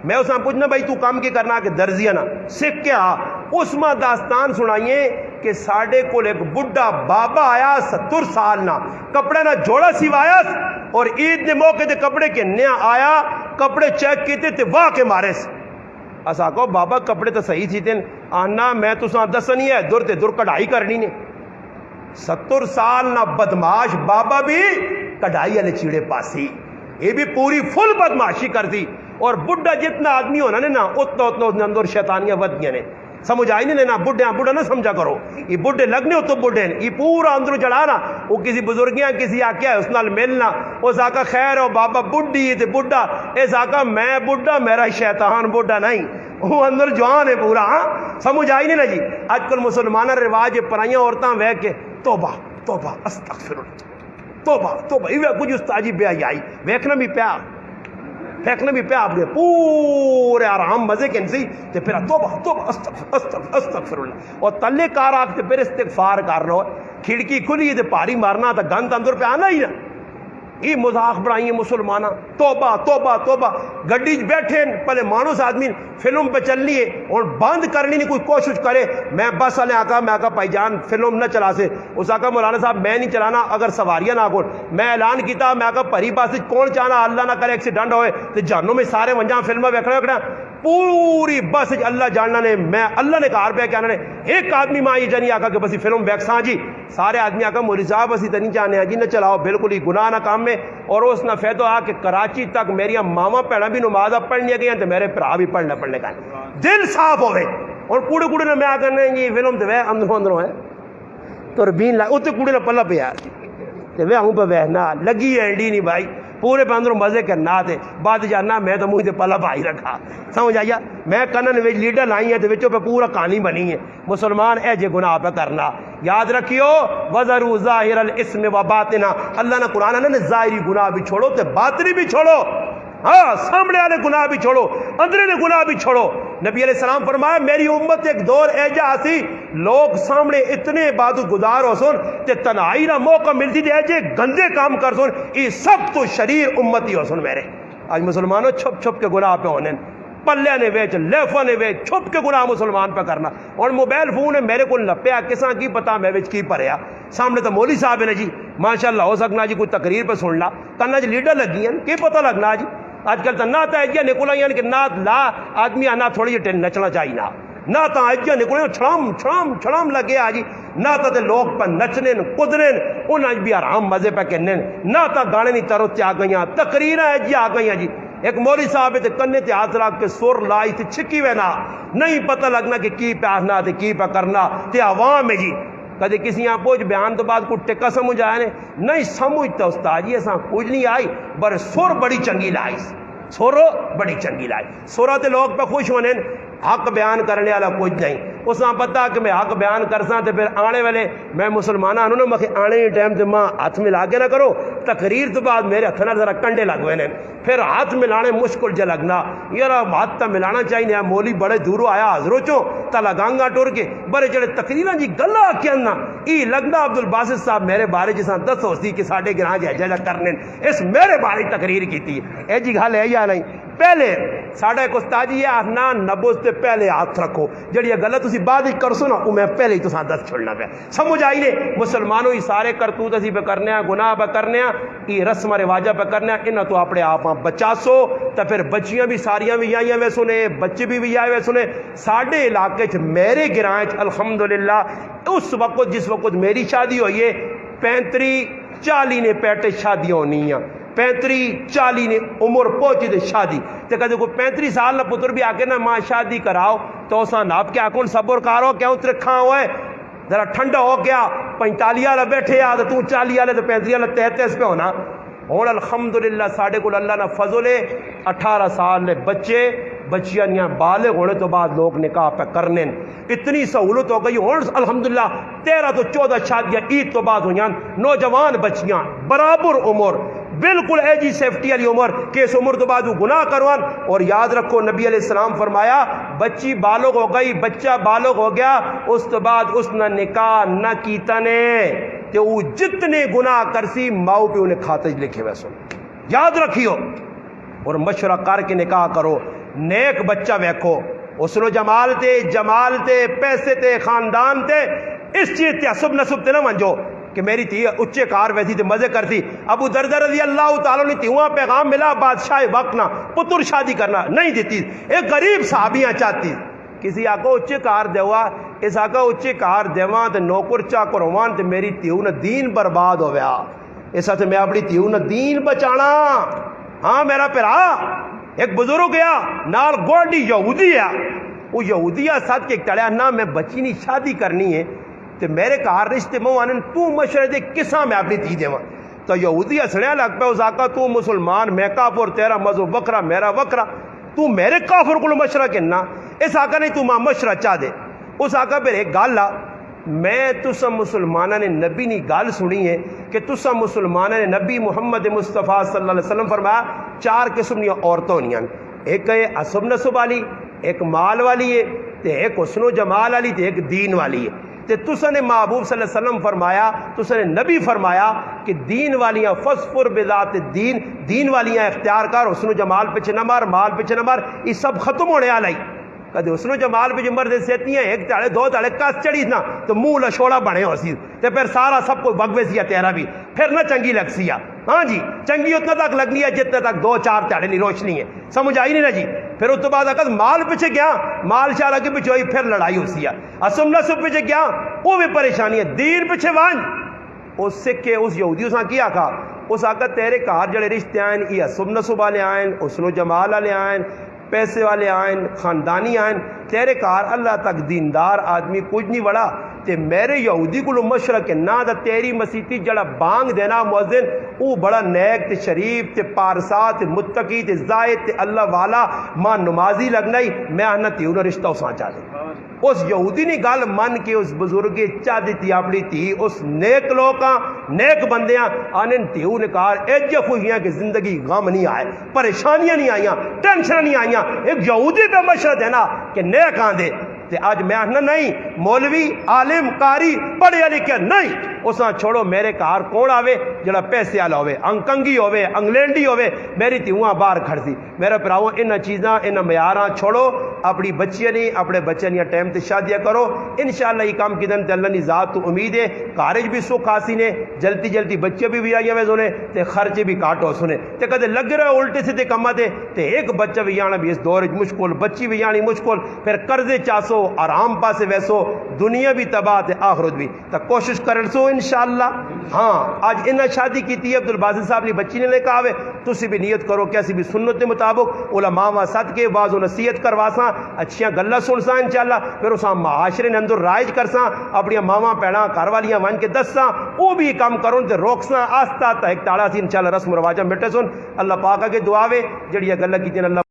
میں اس میں پوچھنا بھائی تو کام کی کرنا کہ درزیہ نا سکھ کے آ. اس میں داستان سنائیے کہ ساڑھے کو ایک بڑھا بابا آیا 70 سال نا, کپڑے نا جوڑا سیوایا اور عید نے موقع دے کپڑے کے نیا آیا, کپڑے چیک کیتے تھے واہ کے مارے سے. اسا کو بابا کپڑے تو صحیح تھی تین, آنا میں تو ساں دسنی ہے در تے در کڑھائی کرنی نے. 70 سال نہ بدماش بابا بھی کڑھائی والے چیڑے پاسی, یہ بھی پوری فل بدماشی کر دی. اور بڈھا جتنا آدمی ہونا نے نا اتنا اتنا اندر شیطانیاں ودیاں نے, سمجھ آئی نہیں نا, بڈھا نہ سمجھا کرو, یہ بڈھے لگنے ہو تو بڈھے یہ پورا اندر چڑھانا. وہ کسی بزرگیاں کسی آکیا ہے اس نال ملنا, اس آقا خیر ہو بابا بڈھی تے بڈھا, اس آقا میں بڈھا میرا شیطان بڈھا نہیں, وہ اندر جوان ہے پورا. سمجھ آئی نہیں نا جی. آج کل مسلمانہ رواج پرائیاں عورتاں وے کے توبہ توبہ استغفر اللہ توبہ توبہ, یہ کچھ استاجی بے حیائی ویکھنا بھی پیا, پھینکنا بھی پیا, آپ نے پورے آرام مزے کے انسی تے پھر توبہ توبہ استغفر اللہ. اور تلے کار آکتے پھر استغفار کر رہو, کھڑکی کھلی تے پاری مارنا تا گند اندر پہ آنا ہی نا. یہ مذاق بڑھائیے مسلمانہ, توبہ توبہ توبہ. گڈی بیٹھے پہلے مانوس آدمی فلم پہ چلنی ہے اور بند کرنی نہیں کوئی کوشش کرے. میں بس والے آقا میں آقا بھائی جان فلم نہ چلا سے, اس آقا مولانا صاحب میں نہیں چلانا اگر سواریاں نہ کون. میں اعلان کیتا میں آقا پری بس کون چاہنا اللہ نہ کرے ایکسیڈنٹ ہوئے تو جانوں میں سارے ونجاں فلمیں ویکھنا پوری بس اللہ جاننا نے, میں اللہ نے کار پہ کیا نے ایک آدمی ماں یہ جانی آقا کہ بسی فلم ویکساں جی, سارے آدمی آقا مولی صاحب اسی تو نہیں چاہنے جی نہ چلاؤ بالکل ہی گناہ نہ کام میں. اور اس نہ فیدو آ کہ کراچی تک میری ماما بھیڑاں بھی نماز پڑھنی گئی تو میرے بھرا بھی پڑھنے کا دل صاف ہوئے. اور کوڑے کوڑے نے میں آ کرنے جی فلم تو وہ اندروں اندروں ہے تو ربین لا اتنے کوڑے نے پلا پہ یار تو وہ ہوں پہ بہنا لگی اینڈی نہیں بھائی, پورے پہ اندروں مزے کرنا تھے. بعد جانا میں تو منہ تے پلا پائی رکھا, سمجھ آیا. میں کنن وچ لیڈر لائی ہیں تو وچوں پہ پورا کہانی بنی ہے. مسلمان اے جے گناہ پہ کرنا یاد رکھیو, وَذَرُوا ظَاهِرَ الْإِثْمِ وَبَاطِنَهُ. اللہ نے قرآن نے ظاہری گناہ بھی چھوڑو تے باطنی بھی چھوڑو, ہاں سامنے والے گناہ بھی چھوڑو اندرے نے گناہ بھی چھوڑو. نبی علیہ السلام فرمایا میری امت ایک دور ایجا آسی لوگ سامنے اتنے عبادت گزار ہو سن تے تنہائی نہ موقع ملتی تے ایجے گندے کام کر سن, یہ سب تو شریر امتی ہو سن میرے. آج مسلمانوں چھپ چھپ کے گناہ پہ ہونے, پلے نے ویچ لیفا نے ویچ چھپ کے گناہ مسلمان پہ کرنا. اور موبائل فون ہے میرے کو لپیا کساں کی پتا میں ویچ کی پریا, سامنے تو مولوی صاحب نے جی ماشاءاللہ ہو سکنا جی کوئی تقریر پہ سن لا, کنا جی لیڈر لگی ہیں کی پتہ لگنا جی. آج کل تو نعت ایجیا نکل آئی کہ نعت لا آدمی آنا تھوڑی جی نچنا چاہیے نا نعت ایجیا نکل چھڑام چھڑام چھڑام لگے آ جی نعت تے لوگ پہ نچنے کدنے انہیں بھی آرام مزے پہ کرنے نعت گانے نہیں تروتے آ گئی تقریر ایجیا آ گئی جی ایک مولوی صاحب تے کنے تے ہاتھ رکھ کے سر لائی تے چھکی وینا نہیں پتہ لگنا کہ کی پہ آنا تے کی پہ کرنا تے عوام ہے جی کدے کسی یہاں پوچھ بیان تو بعد کوئی ٹکا سمجھ آیا نے نہیں سمجھتا استاد جی ایسا کچھ نہیں آئی پر سر بڑی چنگی لائی سر بڑی چنگی لائی سورا تے لوگ پہ خوش ہونے حق بیان کرنے والا کچھ نہیں اس نے پتا کہ میں حق بیان کرساں تے پھر آنے والے میں مسلمانوں نے میں آنے ٹائم تے ماں ہاتھ ملا کے نہ کرو تقریر تو بعد میرے ہاتھ نہ ذرا کنڈے لگ ہوئے نے پھر ہاتھ ملانے مشکل جا لگنا یار ہاتھ تا ملانا چاہیے مولی بڑے دوروں آیا حضروں چوں تا لگانگا ٹور کے بڑے جڑے تقریراں جی گلا کہنا ای لگنا عبد الباسط صاحب میرے بارے جساں دس ہوتی کہ ساڈے گراں جا جا کرنے اس میرے بارے تقریر کیتی اے جی گل ہے یا نہیں پہلے ساڈا ایک استاد جی آخنا نبوز تے پہلے ہاتھ رکھو جڑی گل تسی بعد ہی کرسو نا وہ میں پہلے ہی تساں دس چھڑنا پیا سمجھ آئی نے مسلمانوں ہی سارے کرتوت اسی پہ کرنے ہیں گناہ پہ کرنے ہیں یہ رسم رواجہ پہ کرنے ہیں انہاں تو اپنے آپ بچا سو تو پھر بچیاں بھی ساریاں بھی آئیاں وے سنے بچے بھی آئے وے سنے ساڈے علاقے چ میرے گراں چ الحمدللہ اس وقت جس وقت میری شادی ہوئی ہے 35-40 نے پیٹے شادیاں ہونی ہیں 35-40 نے عمر پہنچی دے شادی تے کدے کوئی 35 سال نہ پتر بھی آ کے نہ ماں شادی کراؤ تو اساں ناپ کے آکون صبر کارو کیوں ترکھاں ہوئے ذرا ٹھنڈا ہو گیا 45 والا بیٹھے آ تو 40 والے تو 35 والا 33 پہ ہونا ہوں الحمدللہ ساڈے کول اللہ نہ فضل ہے 18 سال نے بچے بچیاں نیاں بالغ ہونے تو بعد لوگ نکاح پہ کرنے اتنی سہولت ہو گئی ہوں الحمدللہ 13 تو 14 شادیاں عید تو بعد ہوئیں نوجوان بچیاں برابر عمر بالکل اے جی سیفٹی والی عمر کہ اس عمر تو بعد وہ گناہ کروان اور یاد رکھو نبی علیہ السلام فرمایا بچی بالغ ہو گئی بچہ بالغ ہو گیا اس تو بعد اس نے نکاح نہ کیتا نے کہ وہ جتنے گناہ کرسی ماؤ پہ انہیں کھاتے لکھے ویسے یاد رکھیو اور مشورہ کر کے نکاح کرو نیک بچہ ویکھو حسن و جمال تے پیسے تے خاندان تے اس چیز تے عصب نصب تے نہ منجو کہ میری تھی اچھے کار ویسی تے مزے کرتی ابو دردہ رضی اللہ تعالیٰ نے تیواں پیغام ملا بادشاہ وقت نہ پتر شادی کرنا نہیں دیتی ایک غریب صحابیاں چاہتی کسی آقا اچھے کار دیوا اس آقا اچھے کار دیواں تے نوکر چاکر ہوان تے میری تیو نہ دین برباد ہو گیا اس سے میں اپنی تیو نہ دین بچانا ہاں میرا پیرا ایک بزرگ گیا نال گوڑی یہودی ہے وہ یہودیہ ساتھ کے ٹڑیا نہ میں بچی نہیں شادی کرنی ہے تو میرے کار رشتے مو آنن تو مشورے دے کساں میں اپنی تھی دے تو یہودی ہسڑیا لگ پہ اس آقا تو مسلمان میں کافر تیرا مذہب وکرا میرا وکرا تو میرے کافر کو مشورہ کرنا اس آقا نہیں تو ماں مشورہ چاہ دے اس آقا پھر ایک گال لا میں تسا مسلمانہ نے نبی نی گال سنی ہے کہ تسا مسلمانہ نے نبی محمد مصطفیٰ صلی اللہ علیہ وسلم فرمایا 4 قسم کی عورتوں نہیں ایک ہے عصب نصب والی ایک مال والی ہے تے ایک حسن و جمال والی تے ایک دین والی ہے تے تسا نے محبوب صلی اللہ علیہ وسلم فرمایا تسا نے نبی فرمایا کہ دین والیاں فصفر بذات دین والیاں اختیار کر حسن و جمال پیچھے نہ مار مال پیچھے نہ مار یہ سب ختم ہونے والا ہی کدے حسن و جمال پہ جو مرد سیتی ہیں ایک تاڑے 2 تاڑے کس چڑی نا تو منہ لشوڑا بنے ہو سی تے پھر سارا سب کو بگوے سیا تیرا بھی پھر نہ چنگی لگ سیا ہاں جی چنگی اتنا تک لگنی ہے جتنے تک 2-4 تاڑے نہیں روشنی ہے سمجھ آئی نہیں نا جی پھر اس تو بعد اگر مال پیچھے گیا مال شاہ لگے پیچھے ہوئی پھر لڑائی ہو سیا اسم نصب پیچھے گیا وہ بھی پریشانی ہے دین پیچھے وانج اس سکھے اس یہودیوں سے کیا کہا اس آقا تیرے کار جڑے رشتے آئیں یہ اسم نصب والے آئیں حسن و جمال والے آئیں پیسے والے آئیں خاندانی آئیں تیرے کار اللہ تک دیندار آدمی کچھ نہیں بڑا تے میرے یہودی کو مشورہ کہ نہ دا تیری مسیتی جڑا بانگ دینا مؤذن او بڑا نیک تے شریف تے پارسا تے متقی تے زاہد تے اللہ والا ماں نمازی لگنا ہی میں آنا تیوں نہ رشتہ اساں چاہ دے اس یہودی نے گل من کے اس بزرگ چاہ دیتی اپنی تھی اس نیک لوکاں نیک بندیاں آنن تیوں نے کہا ایجے خوشیاں کہ زندگی غم نہیں آئے پریشانیاں نہیں آئیاں ٹینشن نہیں آئیاں ایک یہودی پہ مشورہ دینا کہ نیک آن دے تے آج میں آنا نہیں مولوی عالم قاری پڑھے لکھے نہیں اساں چھوڑو میرے گھر کون آوے جڑا پیسے والا ہوے انکنگی ہوے انگلینڈی ہوے میری تیواں باہر کھڑ سی میرے پراؤ انہاں چیزاں انہاں معیاراں چھوڑو اپنی بچیاں نہیں اپنے بچے نہیں ٹائم تے شادیاں کرو انشاءاللہ یہ کام کدن تے اللہ دی ذات تو امید ہے کارج بھی سکھ آسی نے جلدی جلدی بچے بھی آئی ہوئے سنے تے خرچے بھی کاٹ ہو سنے تے کدے لگ رہے الٹے سیدھے کما تے ایک بچہ بھی آنا بھی اس دور مشکل بچی بھی آنی مشکل پھر قرضے چاسو آرام پاسے ویسو دنیا بھی تباہ تے آخرت بھی تا کوشش کرن سو انشاءاللہ ہاں آج انہاں شادی کیتی ہے عبدالباسط صاحب نے بچی نے لے کے آوے تسی بھی نیت کرو کیسی بھی سنت کے مطابق علماء و صدقے بعض و نصیحت کرواساں اچھیاں گلاں سنساں انشاءاللہ پھر اساں معاشرے نے اندر رائج کرساں اپنی ماواں پیڑاں گھر والیاں ون کے دساں وہ بھی کام کرن تے روکساں آہستہ تا ایک تاڑا سی انشاءاللہ رسم و رواجاں مٹے سن اللہ پاک کے دعا وے جڑی گلاں کیتیاں اللہ